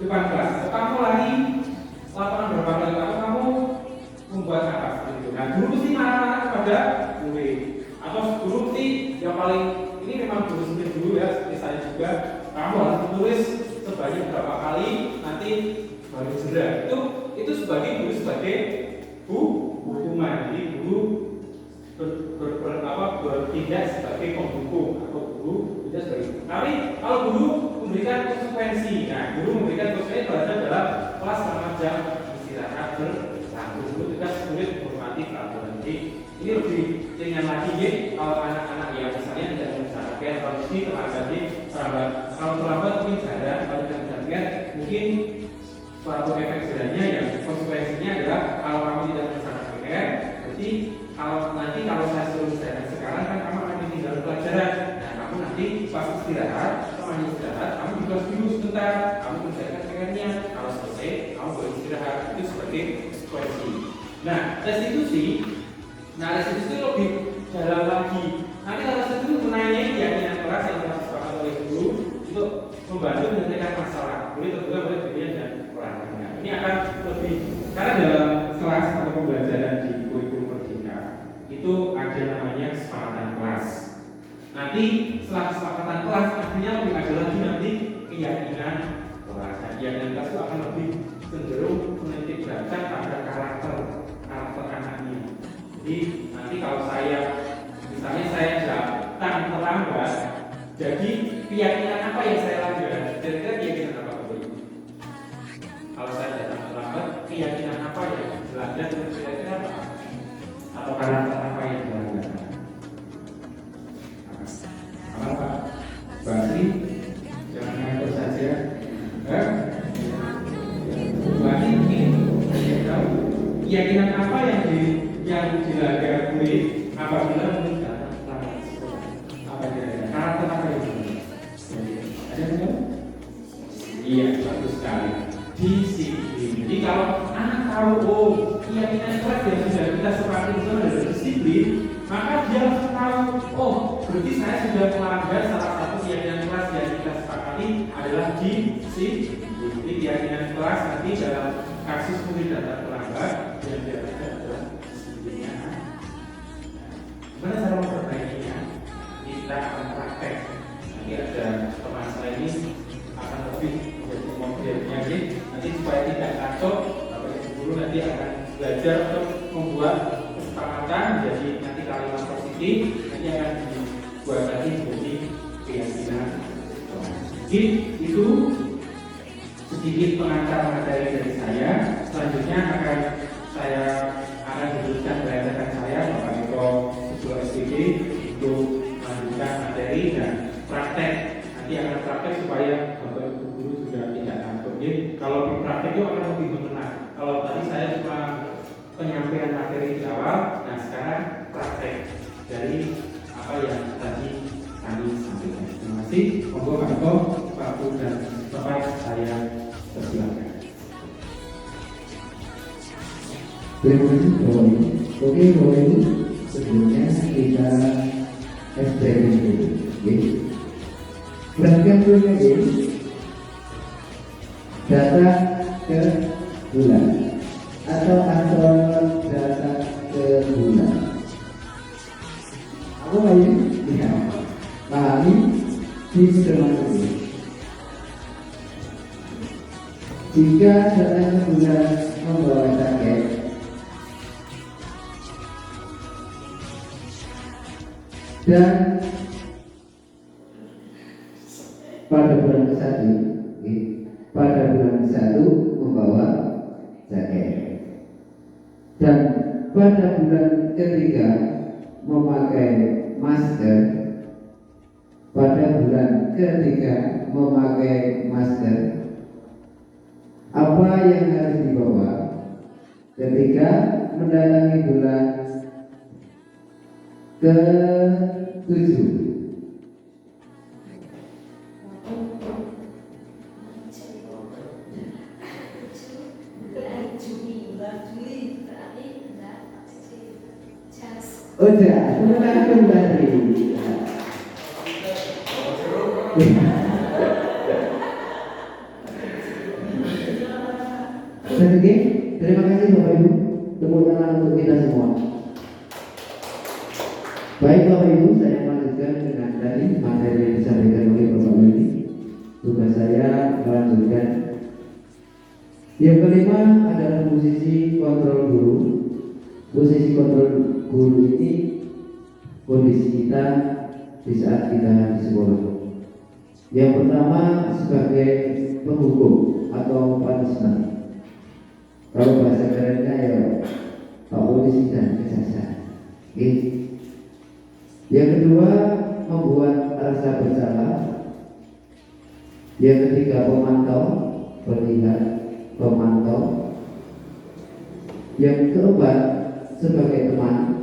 depan kelas, kamu lari lapangan berapa kali, atau kamu membuat apa seperti itu. Nah, guru mesti marah-marah kepada murid, atau guru mesti yang paling ini memang guru sendiri dulu ya, seperti saya juga, kamu harus menulis sebanyak berapa kali, nanti baru jeda. Itu sebagai guru sebagai hukuman. Jadi guru bertindak sebagai penghukum atau guru tidak sebagai. Tapi kalau guru memberikan konsekuensi, nah guru memberikan konsekuensi pada dalam kelas selama jam istirahat berlangsung. Guru juga sulit menghormati peraturan. Jadi ini lebih ringan lagi ya kalau anak-anak yang misalnya tidak mengusahakan kondisi terlambat. Kalau terlambat mungkin sadar, kalau tidak mengusahakan mungkin suatu efek jerahnya yang konsekuensinya adalah kalau kamu tidak melaksanakan PR, berarti kalau saya suruh istirahat sekarang kan kamu akan ditinggal pelajaran. Nah, kamu nanti pas istirahat, kamu juga dulu sebentar, kamu kerjakan PR-nya. Kalau selesai, kamu boleh istirahat. Itu sebagai konsekuensi. Nah, restitusi itu lebih dalam lagi. Nanti kalau restitusi menanyai keyakinan kelas yang telah disepakati oleh guru untuk membantu menyelesaikan masalah. Boleh terbuka, boleh berbeda dan orangnya. Ini akan lebih karena dalam kelas atau pembelajaran di kurikulum Merdeka itu ada namanya kesepakatan kelas. Nanti setelah kesepakatan kelas artinya lebih ada lagi nanti keyakinan kelas. Nah, keyakinan kelas itu akan lebih cenderung menitik beratkan pada karakter anaknya. Jadi nanti kalau misalnya saya datang terlambat, jadi keyakinan apa yang saya langgar? Kira-kira keyakinan apa? Kalau saya datang terlambat, keyakinan apa yang dilanggar? Kira-kira apa? Atau karakter apa yang dilanggar? Apa Pak? Basri, jangan ngatur saja. Basri mungkin tahu keyakinan apa yang dilanggar oleh apabila mungkin datang terlambat sekolah? Apa kira-kira? Karakter apa yang dilanggar? Ada yang iya, bagus sekali. Disiplin. Jadi kalau anak tahu keyakinan kelas yang sudah kita sepakati itu adalah disiplin, maka dia harus tahu berarti saya sudah melanggar salah satu keyakinan kelas yang kita sepakati adalah disiplin. Jadi keyakinan kelas nanti dalam kasus murid datang terlambat yang dilakukan adalah disiplinnya. Gimana cara memperbaikinya? Kita akan praktek. Nanti ada teman saya ini akan lebih menjadi modelnya nanti supaya tidak kacau. Bapak Ibu guru nanti akan belajar untuk membuat kesepakatan jadi nanti kalimat positif nanti akan dibuat lagi menjadi keyakinan. Jadi itu sedikit pengantar materi dari saya. Selanjutnya saya akan meneruskan belajaran saya Bapak Eko Ketua SPG untuk melanjutkan materi dan praktek. Nanti akan praktek supaya Bapak Ibu guru sudah tidak takut. Kalau di praktek itu akan lebih mengenal. Kalau tadi saya cuma penyampaian materi di awal, nah sekarang praktek dari apa yang tadi kami sampaikan. Terima kasih. Monggo Pak Eko, Pak Bu dan Bapak saya persilakan. Terima kasih Bapak Ibu. Oke Bapak Ibu, sebelumnya kita eksperimen dulu. Perhatikan dulu ya, data ke bulan atau datang ke bulan. Oh ini, ya. Pahami di pedoman itu. Jika datang bulan membawa jaket, dan pada bulan ke-1, pada bulan ke-1 membawa jaket, dan pada bulan ketiga memakai masker, pada bulan ketiga memakai masker, apa yang harus dibawa ketika mendatangi bulan ke-7? Udah, teman kembali. Oke, terima kasih Bapak Ibu. Tepuk tangan untuk kita semua. Baik Bapak Ibu, saya melanjutkan dengan tadi materi yang disampaikan oleh Bapak Willy. Tugas saya melanjutkan. Yang kelima adalah posisi kontrol guru. Posisi kontrol guru ini kondisi kita di saat kita di sekolah. Yang pertama sebagai penghukum atau punishment. Kalau bahasa kerennya ya Pak Polisi dan Kejaksaan. Yang kedua membuat rasa bersalah. Yang ketiga pemantau, pelihat, pemantau. Yang keempat sebagai teman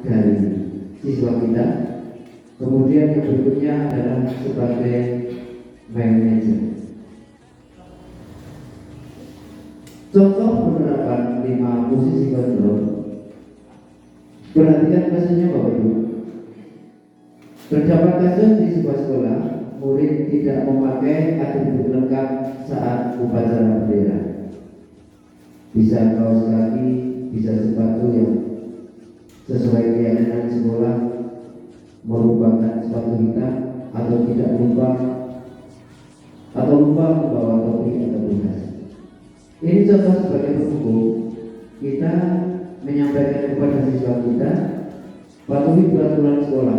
dari siswa kita. Kemudian yang berikutnya adalah sebagai manajer. Contoh penerapan 5 posisi kontrol. Perhatikan kasusnya Bapak Ibu. Terdapat kasus di sebuah sekolah, murid tidak memakai atribut lengkap saat upacara bendera. Bisa kaos kaki, bisa sepatu yang sesuai keyakinan sekolah, merupakan sepatu hitam, atau tidak lupa membawa topi atau jas. Ini contoh sebagai penghukum. Kita menyampaikan kepada siswa kita, patuhi peraturan sekolah,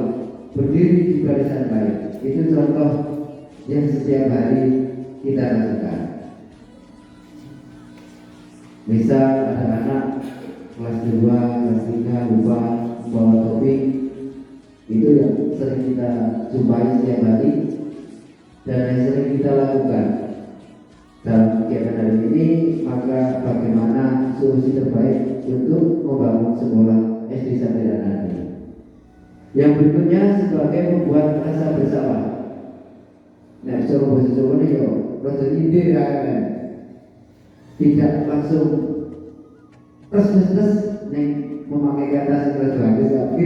berdiri di barisan baik. Itu contoh yang setiap hari kita lakukan. Misal ada anak kelas 2, kelas 3 lupa bawa topi, itu yang sering kita jumpai setiap hari dan yang sering kita lakukan dalam kegiatan hari ini. Maka bagaimana solusi terbaik untuk membangun sekolah SD Satria nanti? Yang berikutnya sebagai membuat rasa bersalah. Nah, coba ini yo, proses ide kan, tidak langsung terus memakai kata seperti habis tapi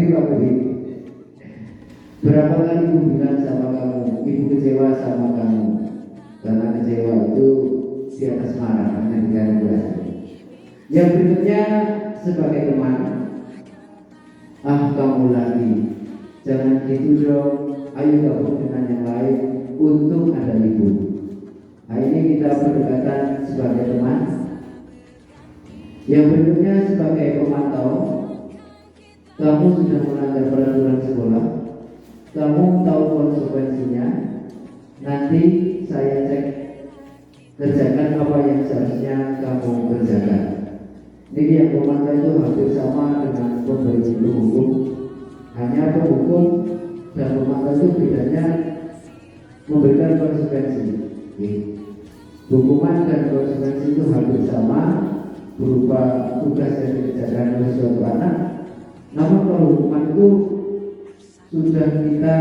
berapa kali ibu bilang sama kamu, ibu kecewa sama kamu, karena kecewa itu di atas marah karena diganggu. Yang berikutnya sebagai teman, kamu lagi, jangan gitu dong, ayo gabung dengan yang lain, untung ada ibu. Nah, ini kita berdekatan sebagai teman. Yang berikutnya sebagai pemantau, kamu sudah melanggar peraturan sekolah, kamu tahu konsekuensinya. Nanti saya cek, kerjakan apa yang seharusnya kamu kerjakan. Jadi yang pemantau itu hampir sama dengan pemberi hukum. Hanya penghukum dan pemantau itu bedanya memberikan konsekuensi. Hukuman dan konsekuensi itu hampir sama, berupa tugas yang dikerjakan oleh suatu anak. Namun kalau hukuman itu sudah kita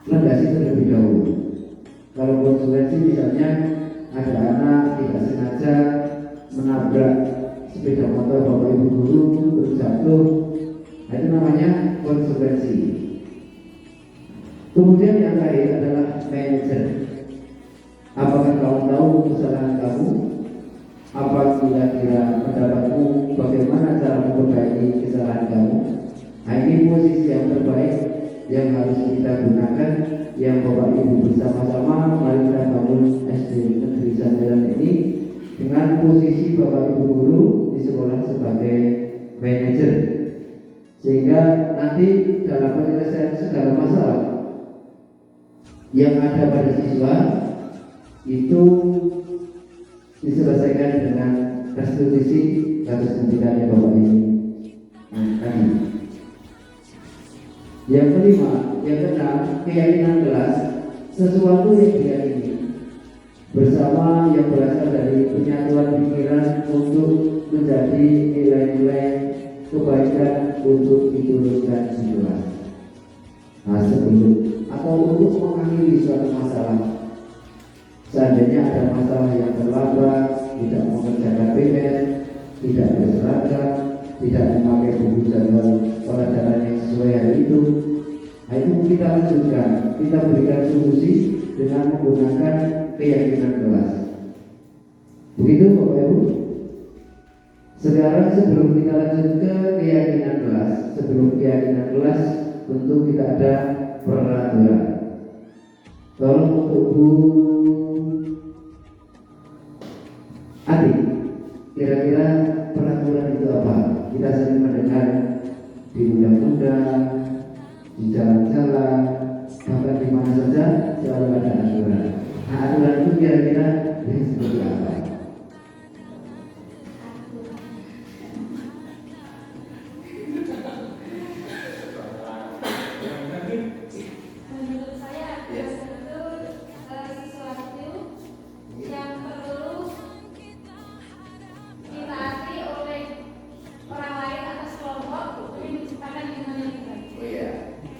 landasi terlebih dahulu. Kalau konsekuensi misalnya ada anak tidak sengaja menabrak sepeda motor bapak ibu guru terus jatuh, itu namanya konsekuensi. Kemudian yang lain adalah manajer. Apakah kamu tahu kesalahan kamu? Apa kira-kira pendapatmu bagaimana cara memperbaiki kesalahan kamu? ini posisi yang terbaik yang harus kita gunakan, yang Bapak Ibu bersama-sama mari kita bangun SD Negeri Sandaran ini dengan posisi Bapak Ibu guru di sekolah sebagai manajer, sehingga nanti dalam penyelesaian segala masalah yang ada pada siswa itu diselesaikan dengan restitusi atas pendidikannya Bapak ini tadi. Yang kelima, yang keenam, keyakinan kelas, sesuatu yang diyakini bersama yang berasal dari penyatuan pikiran untuk menjadi nilai-nilai kebaikan untuk diturunkan di kelas. Nah, sebelum atau untuk mengakhiri suatu masalah. Seandainya ada masalah yang terlambat, tidak mengerjakan PR, tidak berseragam, tidak memakai buku jadwal pelajaran yang sesuai hari itu, nah itu kita lanjutkan, kita berikan solusi dengan menggunakan keyakinan kelas. Begitu Bapak Ibu. Sekarang sebelum kita lanjut ke keyakinan kelas, sebelum keyakinan kelas tentu kita ada peraturan. Tolong untuk Bu Adi, kira-kira peraturan itu apa? Kita sering mendengar di undang-undang, di jalan-jalan, bahkan di mana saja selalu ada aturan. Nah, aturan itu kira-kira yang seperti apa? Menurut saya itu sesuatu yang perlu ditaati oleh orang lain atas kelompok untuk menciptakan lingkungan yang baik.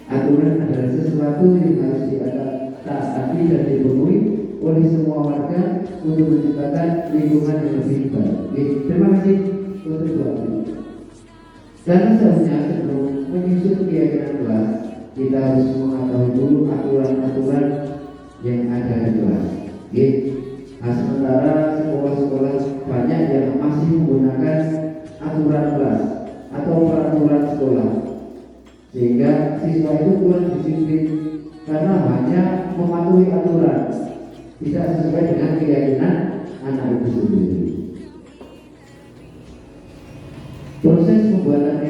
Aturan adalah sesuatu yang harus ditaati dan dipenuhi oleh semua warga untuk menciptakan lingkungan yang lebih baik. Oke, terima kasih untuk waktu. Karena seharusnya sebelum menyusun keyakinan kelas, kita harus mengetahui dulu aturan-aturan yang ada di kelas. Oke. Nah, sementara sekolah-sekolah banyak yang masih menggunakan aturan kelas atau peraturan sekolah, sehingga siswa itu kurang disiplin karena hanya mematuhi aturan, tidak sesuai dengan keyakinan anak itu sendiri. Proses pembuatan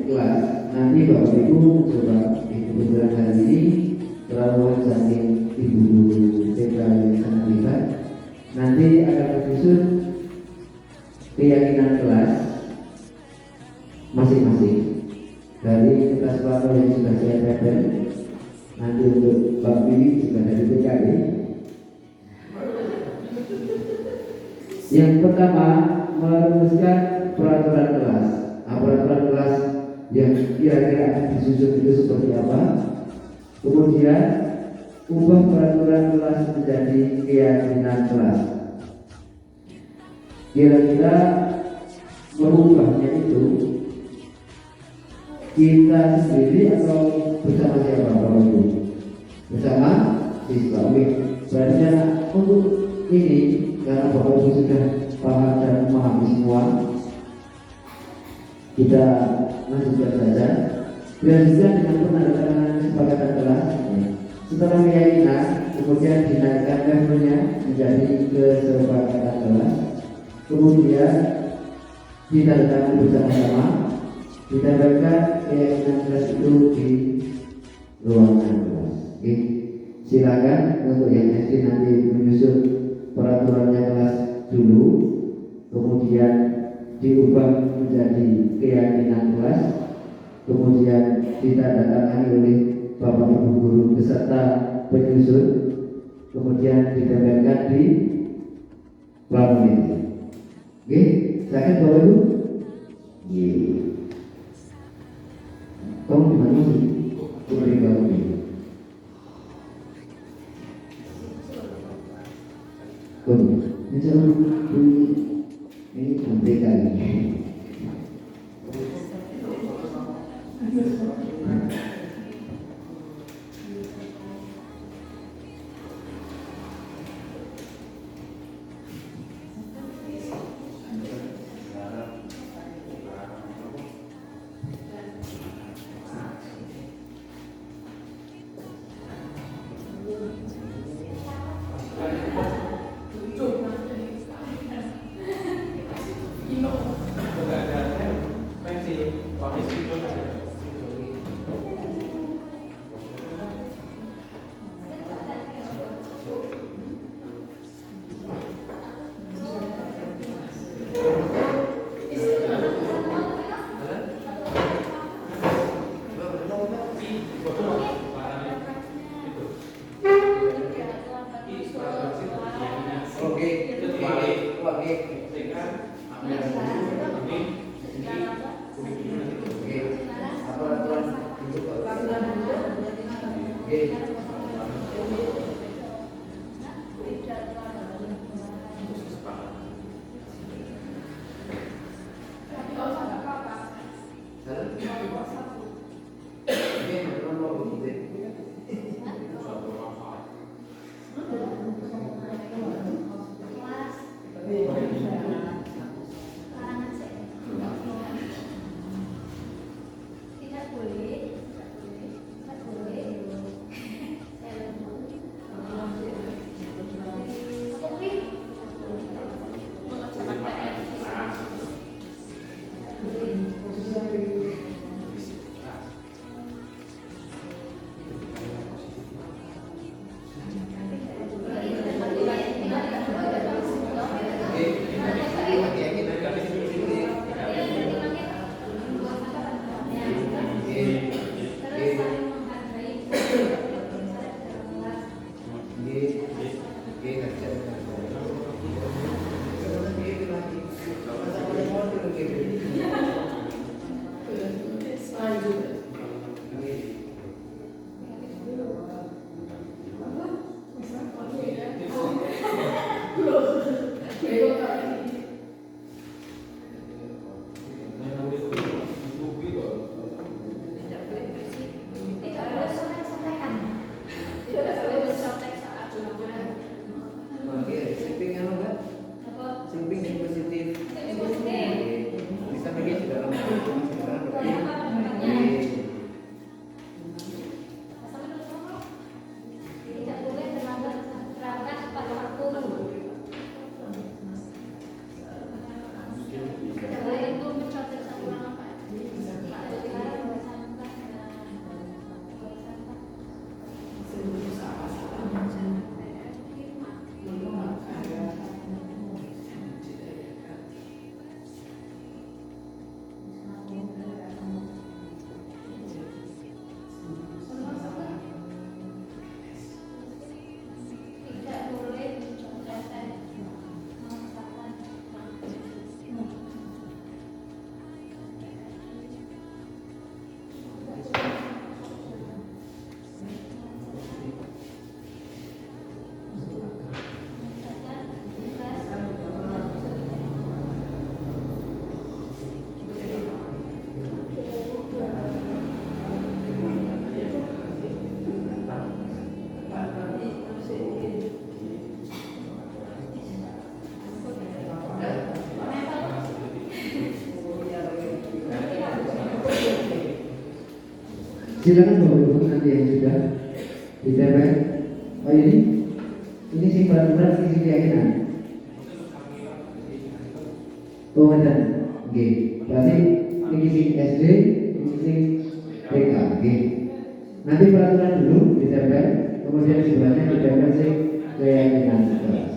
kelas nanti Bapak Ibu coba kebetulan hari ini terlalu saking ibu guru TK yang sangat hebat, nanti akan menyusun keyakinan kelas masing-masing dari kertas paper yang sudah saya prepare. Nanti untuk Bang Billy juga dari PKI. Yang pertama, merumuskan peraturan kelas. Nah, peraturan kelas yang kira-kira akan disusun itu seperti apa? Kemudian ubah peraturan kelas menjadi keyakinan kelas. Kira-kira merubahnya itu kita sendiri atau bersama siapa Bapak Ibu? Bersama siswa. Berarti untuk ini karena Bapak Ibu sudah paham dan memahami semua, kita lanjutkan saja. Dilanjutkan dengan penandatanganan kesepakatan kelas. Setelah keyakinan, kemudian dinaikkan levelnya menjadi kesepakatan kelas. Kemudian ditandatangani bersama-sama, ditambahkan keyakinan kelas itu di ruangan kelas. Oke, silakan untuk yang SD nanti menyusun peraturannya kelas dulu, kemudian diubah menjadi keyakinan kelas, kemudian ditandatangani oleh Bapak Ibu guru beserta penyusun, kemudian ditempelkan di planon itu. Oke, silakan Bapak Ibu. Kamu di mana sih? Beri kamu ini. Ini sampai kali. Silakan Bapak Ibu nanti yang sudah ditempel. Oh ini sih berat-berat sisi keyakinan. Oh benar. Oke. Berarti ini sih SD, ini sih TK. Oke. Nanti peraturan dulu ditempel, kemudian sebelahnya ditempel sih keyakinan kelas.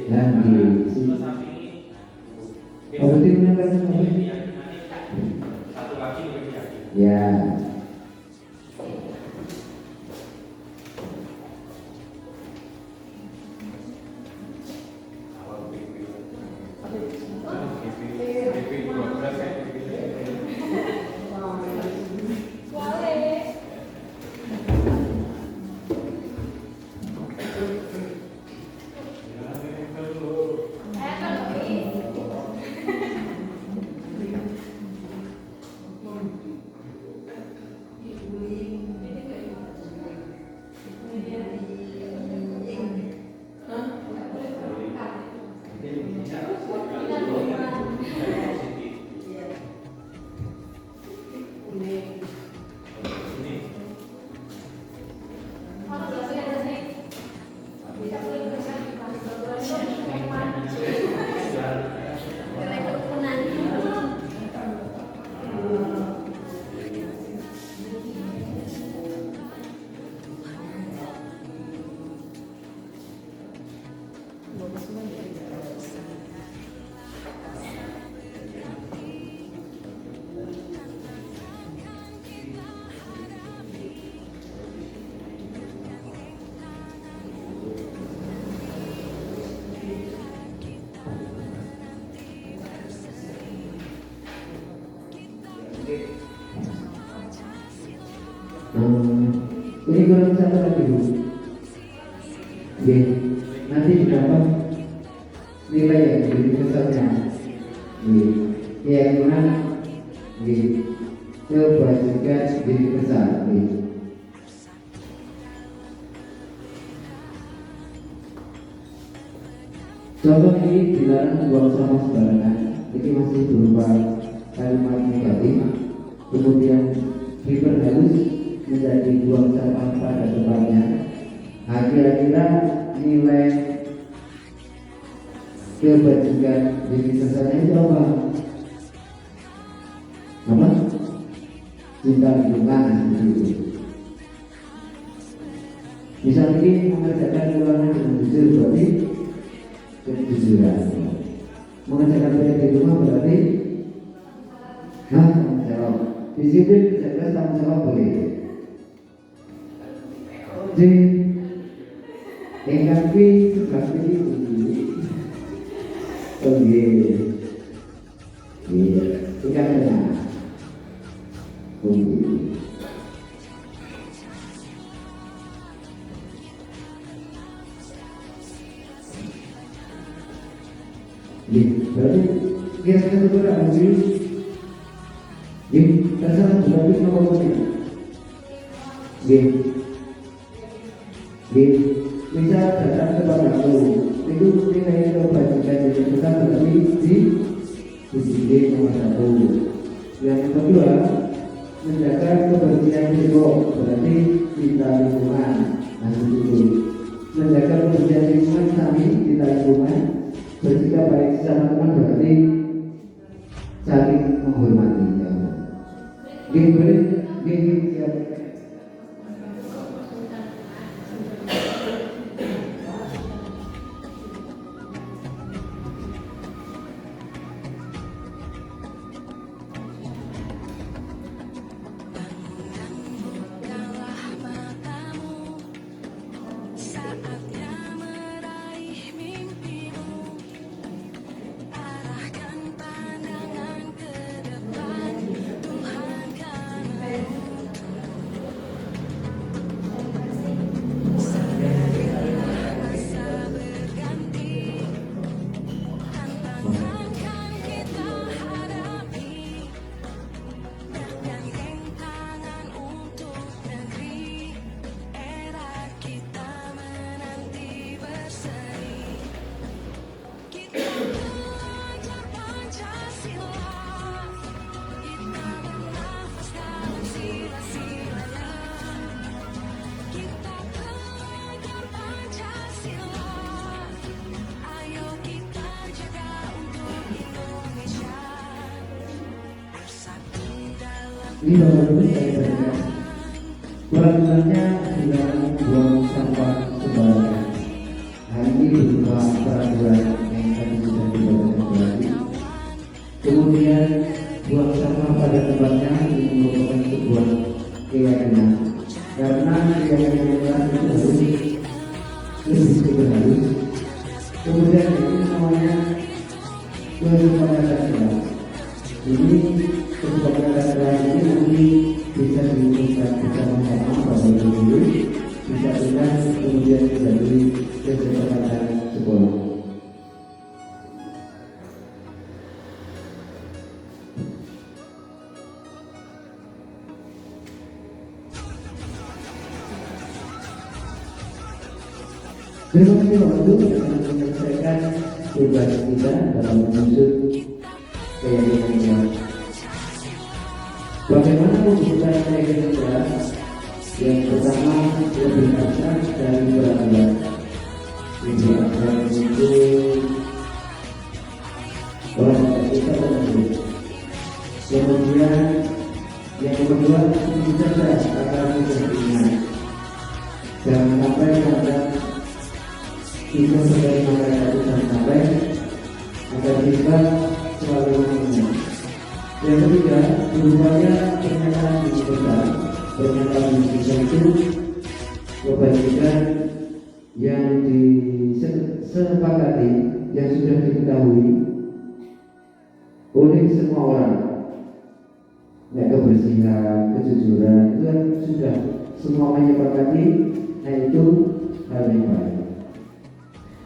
Dan di berarti menempelkan apa? Satu lagi Ya. Ini kurang satu lagi Bu. Oke, nanti didapat nilai yang lebih besarnya. Yang mana kebajikan lebih besar. Contoh ini dilarang buang sampah sembarangan. Ini masih berupa kalimat negatif. Kemudian diperhalus menjadi buang sampah pada tempatnya. Kira-kira nilai kebajikan diri sesanya itu apa? Apa? Cinta lingkungan itu. Misal ini mengerjakan ulangan dengan jujur berarti kejujuran. Mengerjakan PR di rumah berarti tanggung jawab. Disiplin kerja tanggung jawab boleh. Engkau seperti itu. Oke, iya, ikannya. Oke. Berarti kira-kira itu berapa sih? Terserah berarti nomor berapa? Bisa datang kepadamu. Itu nilai kebajikan yang kita berarti di sini nomor 1. Yang kedua, menjaga kebersihan lingkungan berarti cinta lingkungan. Menjaga kebersihan lingkungan kami cinta lingkungan. Bersikap baik sesama teman berarti saling menghormati. Siap. Ini bapak-bapak saya berikan peraturannya dilarang buang sampah sembarangan. Hal ini berupa peraturan yang tadi sudah dibacakan tadi. Kemudian buang sampah pada tempatnya ini merupakan sebuah keyakinan, karena keyakinan itu harus lebih halus. Kemudian itu namanya kesepakatan. Ini kesepakatan ini nanti bisa diusulkan bersama-sama pada dulu, bisa dengan kemudian menjadi kesepakatan sekolah. Terima kasih Bapak Ibu telah menyelesaikan tugas kita dalam menyusun keyakinan kita. Bagaimana mewujudkan keyakinan kita? Yang pertama, lebih asas dari peraturan. Lebih asas itu orang kita menentu. Kemudian yang kedua, itu saja akan mudah diingat. Jangan sampai pada bisa sebagai masyarakat itu sampai agar siswa selalu mengingat. Yang ketiga, berupaya pernyataan yang besar, pernyataan yang besar itu kebajikan yang disepakati, yang sudah diketahui oleh semua orang. Nah, kebersihan, kejujuran itu kan sudah semua menyepakati, nah itu hal yang baik.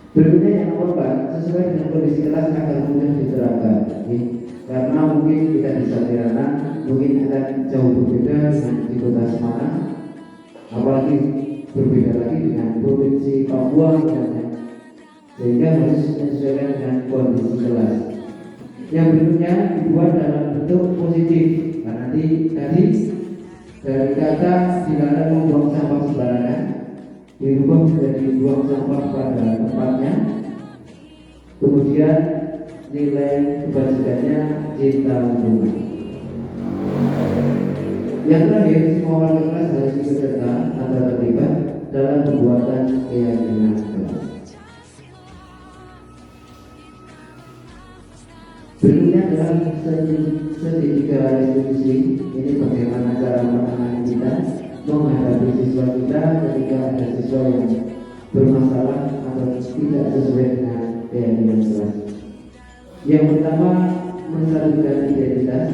Berikutnya yang nomor 4, sesuai dengan kondisi kelas agar mudah diterapkan. Karena mungkin kita di Satirana mungkin akan jauh berbeda dengan di kota Semarang, apalagi berbeda lagi dengan provinsi Papua misalnya, sehingga harus menyesuaikan dengan kondisi kelas. Yang berikutnya dibuat dalam bentuk positif. Nah, nanti tadi dari kata dilarang membuang sampah sembarangan dirubah menjadi buang sampah pada tempatnya. Kemudian nilai kebajikannya cinta lingkungan. Yang terakhir, semua warga kelas harus ikut serta atau terlibat dalam pembuatan keyakinan kelas. Berikutnya adalah segitiga restitusi. Ini bagaimana cara menangani kita menghadapi siswa kita ketika ada siswa yang bermasalah atau tidak sesuai dengan keyakinan kelas. Yang pertama, menstabilkan identitas.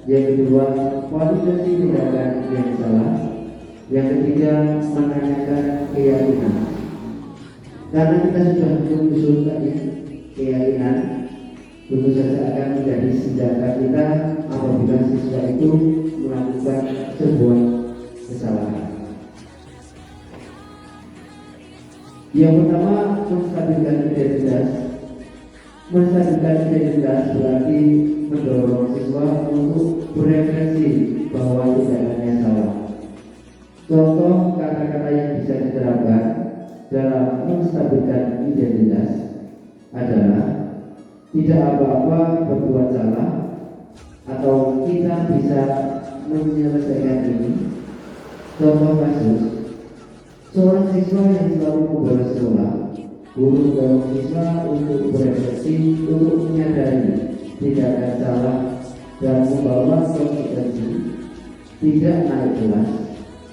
Yang kedua, validasi tindakan yang salah. Yang ketiga, menanyakan keyakinan. Karena kita sudah menyusun tadi keyakinan, tentu saja akan menjadi senjata kita apabila siswa itu melakukan sebuah kesalahan. Yang pertama, menstabilkan identitas. Menstabilkan identitas berarti mendorong siswa untuk berefleksi bahwa tindakannya salah. Contoh kata-kata yang bisa diterapkan dalam menstabilkan identitas adalah tidak apa-apa berbuat salah, atau kita bisa menyelesaikan ini. Contoh kasus, seorang siswa yang selalu membolos sekolah, guru mendorong siswa untuk berefleksi, untuk menyadari tindakan salah dan membawa konsekuensi, tidak naik kelas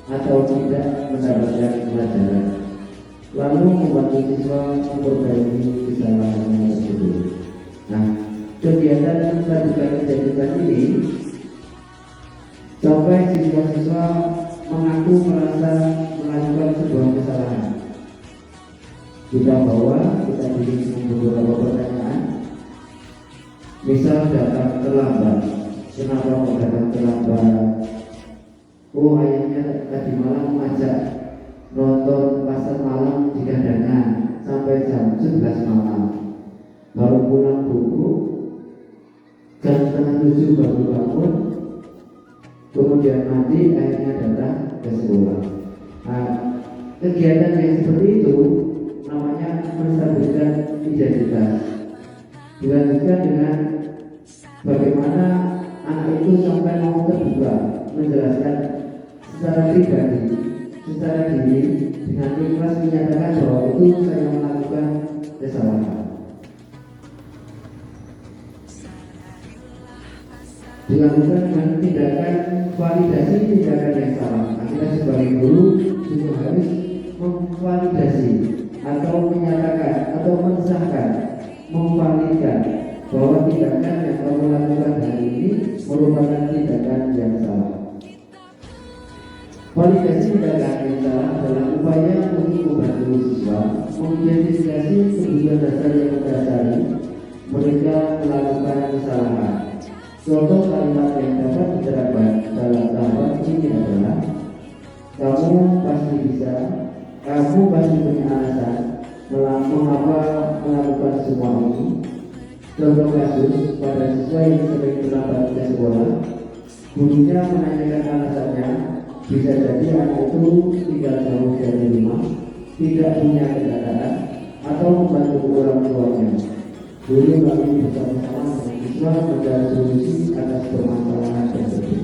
atau tidak mendapatkan pelajaran, lalu membantu siswa memperbaiki kesalahannya tersebut. Nah, kegiatan menstabilkan identitas ini sampai siswa-siswa mengaku merasa melakukan sebuah kesalahan. Kita bawa, kita bikin beberapa pertanyaan. Misal datang terlambat, kenapa kok datang terlambat? Oh, ayahnya tadi malam mengajak nonton pasar malam di Gandangan sampai jam 11 malam. Baru pulang buku, jam setengah 7 baru bangun, kemudian mandi, akhirnya datang ke sekolah. Nah, kegiatan yang seperti itu namanya menstabilkan identitas. Dilanjutkan dengan bagaimana anak itu sampai mau terbuka menjelaskan secara pribadi, secara diri, dengan ikhlas menyatakan bahwa itu saya melakukan kesalahan. Dilakukan dengan tindakan validasi tindakan yang salah. Nah, kita sebagai guru juga harus memvalidasi atau menyatakan atau mensahkan, memvalidkan bahwa tindakan yang kamu lakukan hari ini merupakan tindakan yang salah. Validasi tindakan yang salah adalah upaya untuk membantu siswa mengidentifikasi kebutuhan dasar yang mendasari mereka melakukan kesalahan. Contoh kalimat yang dapat diterapkan dalam tahapan ini adalah: kamu pasti bisa, kamu pasti punya alasan mengapa melakukan semua ini. Contoh kasus, pada siswa yang sering terlambat ke sekolah, gurunya menanyakan alasannya. Bisa jadi anak itu tinggal jauh dari rumah, tidak punya kendaraan, atau membantu orang tuanya. Guru lalu bersama-sama dengan siswa mencari solusi atas permasalahan tersebut.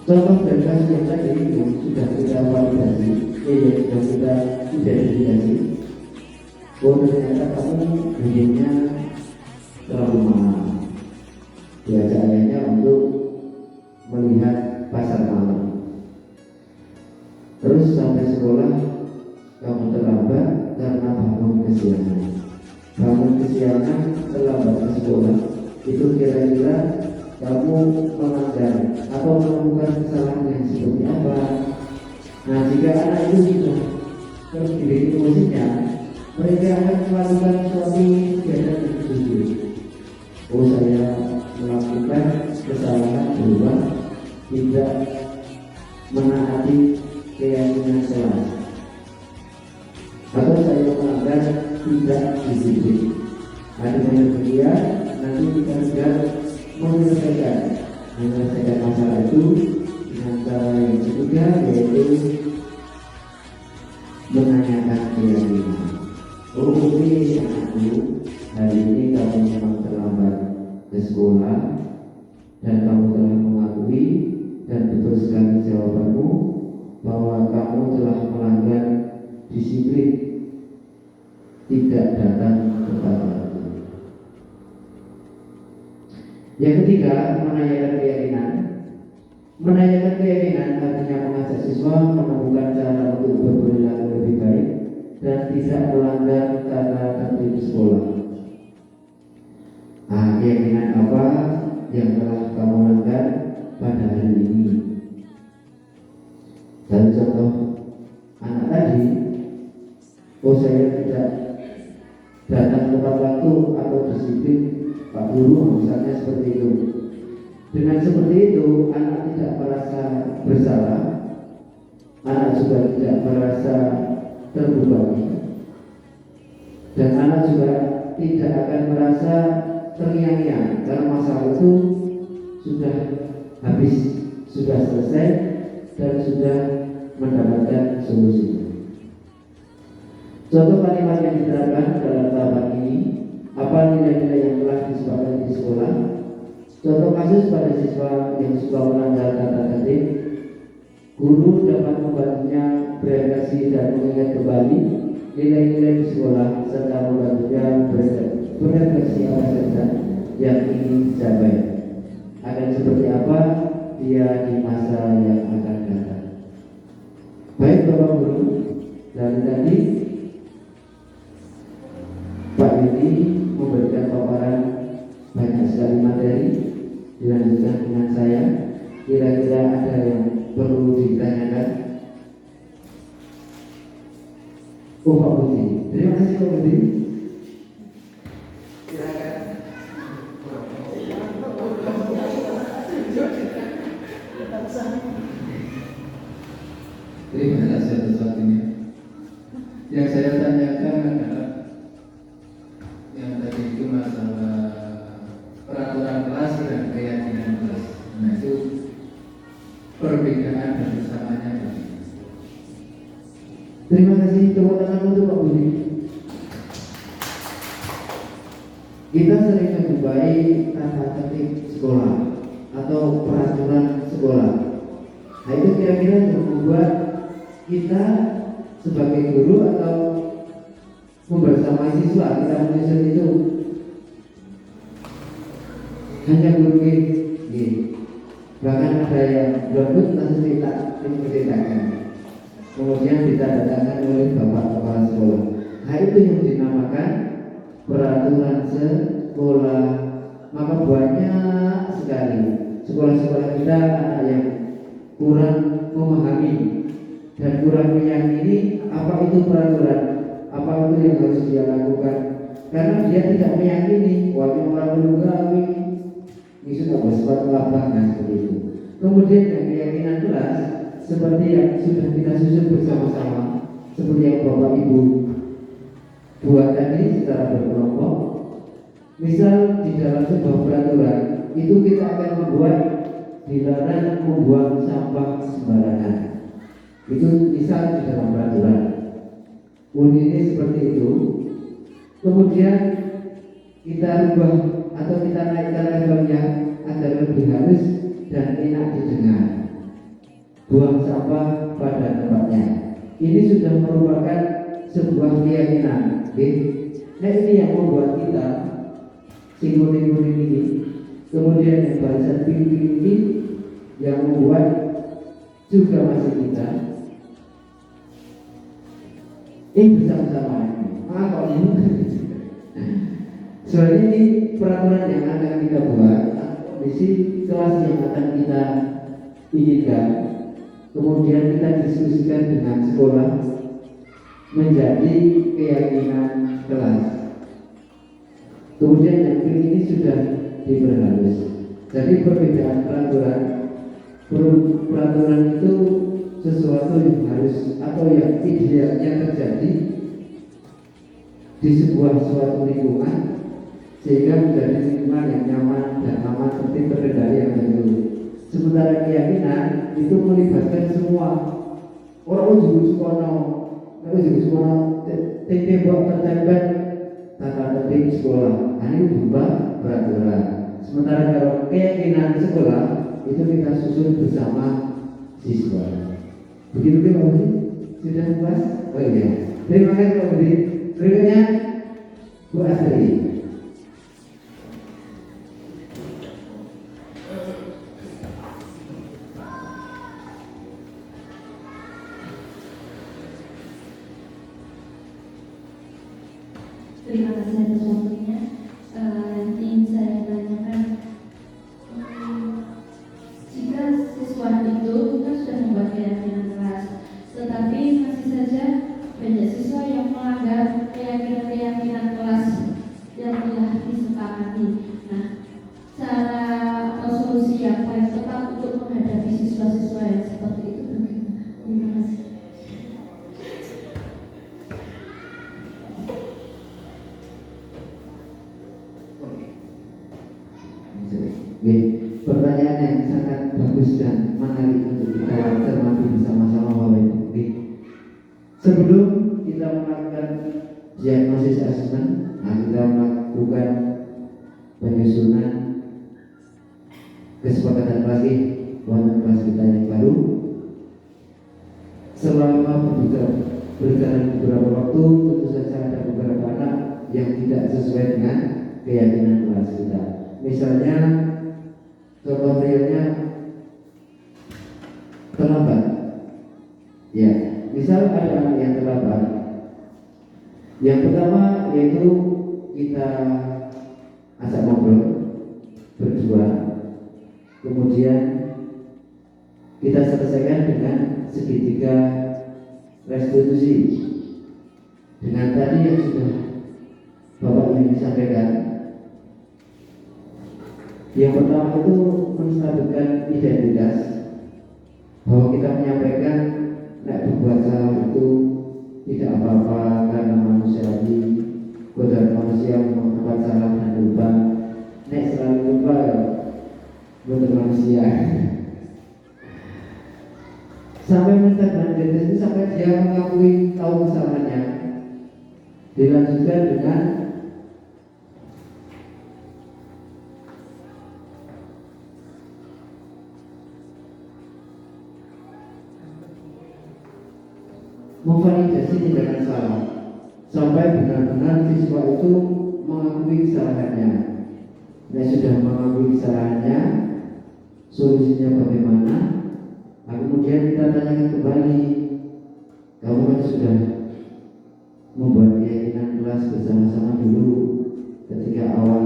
Contoh dari kasus yang tadi itu sudah kita validasi, sudah kita identifikasi. oh ternyata kamu dulunya terlalu mahal. Diajak ayahnya untuk melihat pasar malam. Terus sampai sekolah kamu terlambat karena bangun kesiangan. Bangun kesiangan terlambat ke sekolah, itu kira-kira kamu melanggar atau melakukan kesalahan yang seperti apa? Nah, jika anak itu sudah terdidik emosinya, mereka akan melakukan suatu kegiatan yang jujur. Oh, saya melakukan kesalahan berupa tidak menaati keyakinan kelas, atau saya melanggar tidak disiplin. Ada banyak demikian, nanti kita sudah menyelesaikan masalah itu dengan cara yang ketiga, yaitu menanyakan keyakinan. Oh, ini anakku, hari ini kamu memang terlambat ke sekolah dan kamu telah mengakui dan betul sekali jawabanmu bahwa kamu telah melanggar disiplin, tidak datang tepat waktu. Yang ketiga, menanyakan keyakinan. Menanyakan keyakinan artinya mengajak siswa menemukan cara untuk berperilaku lebih baik dan tidak melanggar tata tertib sekolah. Nah, keyakinan apa yang telah kamu langgar pada hari ini? Dan contoh anak tadi, oh saya tidak datang tepat waktu atau disiplin Pak Guru, misalnya seperti itu. Dengan seperti itu, anak tidak merasa bersalah, anak juga tidak merasa terbebani, dan anak juga tidak akan merasa terngiang-ngiang karena masalah itu sudah habis, sudah selesai, dan sudah mendapatkan solusi. Contoh kalimat yang diterapkan dalam tahapan ini, apa nilai-nilai yang telah disepakati di sekolah. Contoh kasus pada siswa yang suka melanggar tata tertib, guru dapat membantunya beradaptasi dan mengingat kembali nilai-nilai di sekolah serta membantunya berefleksi apa saja yang ingin dicapai. Akan seperti apa dia di masa yang akan datang. Baik Bapak Guru, dari tadi Pak Yudi memberikan paparan banyak sekali materi. Dilanjutkan dengan saya, kira-kira ada yang perlu ditanyakan? Oh Pak Budi, terima kasih Pak Budi. Terima kasih atas waktunya. Yang saya tanyakan adalah yang tadi itu masalah peraturan kelas dan keyakinan kelas. Nah itu perbedaan dan bersamanya. Terima kasih, tepuk tangan untuk Pak Budi. Kita sering menjumpai tata tertib sekolah atau peraturan sekolah. Nah itu kira-kira yang membuat kita sebagai guru atau membersamai siswa kita menyusun itu hanya guru ini. Bahkan ada yang berebut langsung diceritakan, kemudian ditandatangan oleh bapak kepala sekolah. Nah itu yang dinamakan peraturan sekolah. Maka banyak sekali sekolah-sekolah kita anak yang kurang memahami dan kurang meyakini apa itu peraturan, apa itu yang harus dia lakukan, karena dia tidak meyakini wajib orang menunggangi itu apa sepatu lapangan seperti itu. Kemudian yang keyakinan kelas seperti yang sudah kita susun bersama-sama, seperti yang Bapak Ibu buat tadi secara berkelompok. Misal di dalam sebuah peraturan itu kita akan membuat dilarang membuang sampah sembarangan. Itu misal di dalam peraturan. Bunyinya seperti itu. Kemudian kita rubah atau kita naikkan levelnya agar lebih halus dan enak didengar. Buang sampah pada tempatnya. Ini sudah merupakan sebuah keyakinan Oke. Nah ini yang membuat kita kuning-kuning ini, kemudian yang barisan pink ini yang membuat juga masih kita bersama-sama ini. Kok ini? Soalnya ini peraturan yang akan kita buat, kondisi kelas yang akan kita inginkan, kemudian kita diskusikan dengan sekolah menjadi keyakinan kelas. Kemudian yang ini sudah diperhalus. Jadi perbedaan peraturan itu sesuatu yang harus atau yang idealnya terjadi di sebuah suatu lingkungan sehingga menjadi lingkungan yang nyaman dan aman seperti terkendali yang betul. Sementara keyakinan itu melibatkan semua orang ujung sekolah, tembok tertempel tata tertib sekolah. Ini berupa peraturan. Sementara kalau keyakinan sekolah itu kita susun bersama siswa. Begitu Pak Budi? Sudah puas? Oh iya. Terima kasih Pak Budi. Berikutnya Bu Astri. Terima kasih atas waktunya. Ingin saya tanyakan, jika siswa itu kan sudah membuat keyakinan kelas, tetapi masih saja banyak siswa yang melanggar keyakinan kelas yang telah disepakati. Nah, cara atau solusi yang paling tepat untuk menghadapi siswa-siswa yang seperti itu bagaimana? Terima kasih. Pertanyaan yang sangat bagus dan menarik untuk kita cermati bersama-sama Bapak Ibu. Sebelum kita melakukan diagnosis asesmen, kita melakukan penyusunan kesepakatan lagi wonten kelas kita yang baru. Selama berjalan beberapa waktu, tentu saja ada beberapa anak yang tidak sesuai dengan keyakinan kelas kita. Misalnya contoh realnya terlambat. Ya, misal ada anak yang terlambat. Yang pertama yaitu kita ajak ngobrol berdua, kemudian kita selesaikan dengan segitiga restitusi dengan tadi yang sudah Bapak ini sampaikan. Yang pertama itu menstabilkan identitas, bahwa kita menyampaikan nek berbuat salah itu tidak apa-apa karena manusiawi, godaan manusia membuat salah dan lupa. Nek selalu lupa ya, bukan manusia. Sampai menstabilkan identitas itu sampai dia mengakui tahu kesalahannya. Dilanjutkan dengan memvalidasi tindakan salah sampai benar-benar siswa itu mengakui kesalahannya. Nah, sudah mengakui kesalahannya, solusinya bagaimana? Nah, kemudian kita tanyakan kembali, kamu kan sudah membuat keyakinan kelas bersama-sama dulu ketika awal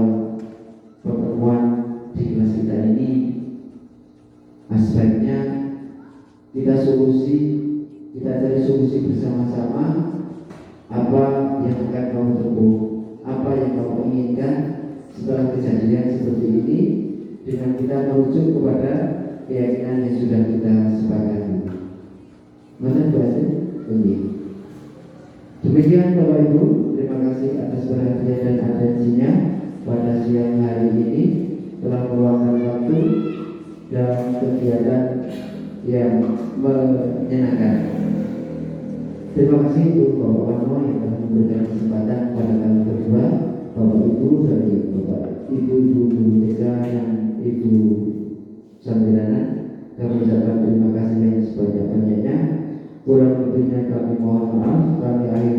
pertemuan di kelas kita ini. Aspeknya kita cari solusi bersama-sama. Apa yang akan kamu tempuh, apa yang kamu inginkan setelah kejadian seperti ini, dengan kita merujuk kepada keyakinan yang sudah kita sepakati. Mana berarti? Ini. Demikian Bapak Ibu, terima kasih atas perhatian dan atensinya pada siang hari ini, telah meluangkan waktu dan kegiatan yang menyenangkan. Terima kasih untuk Bapak Wano yang telah memberikan kesempatan pada kami berdua, Bapak Ibu dari Bapak Ibu Guru TK dan Ibu Sambilana. Kami ucapkan terima kasih yang sebanyak-banyaknya. Kurang lebihnya kami mohon maaf. Kami akhiri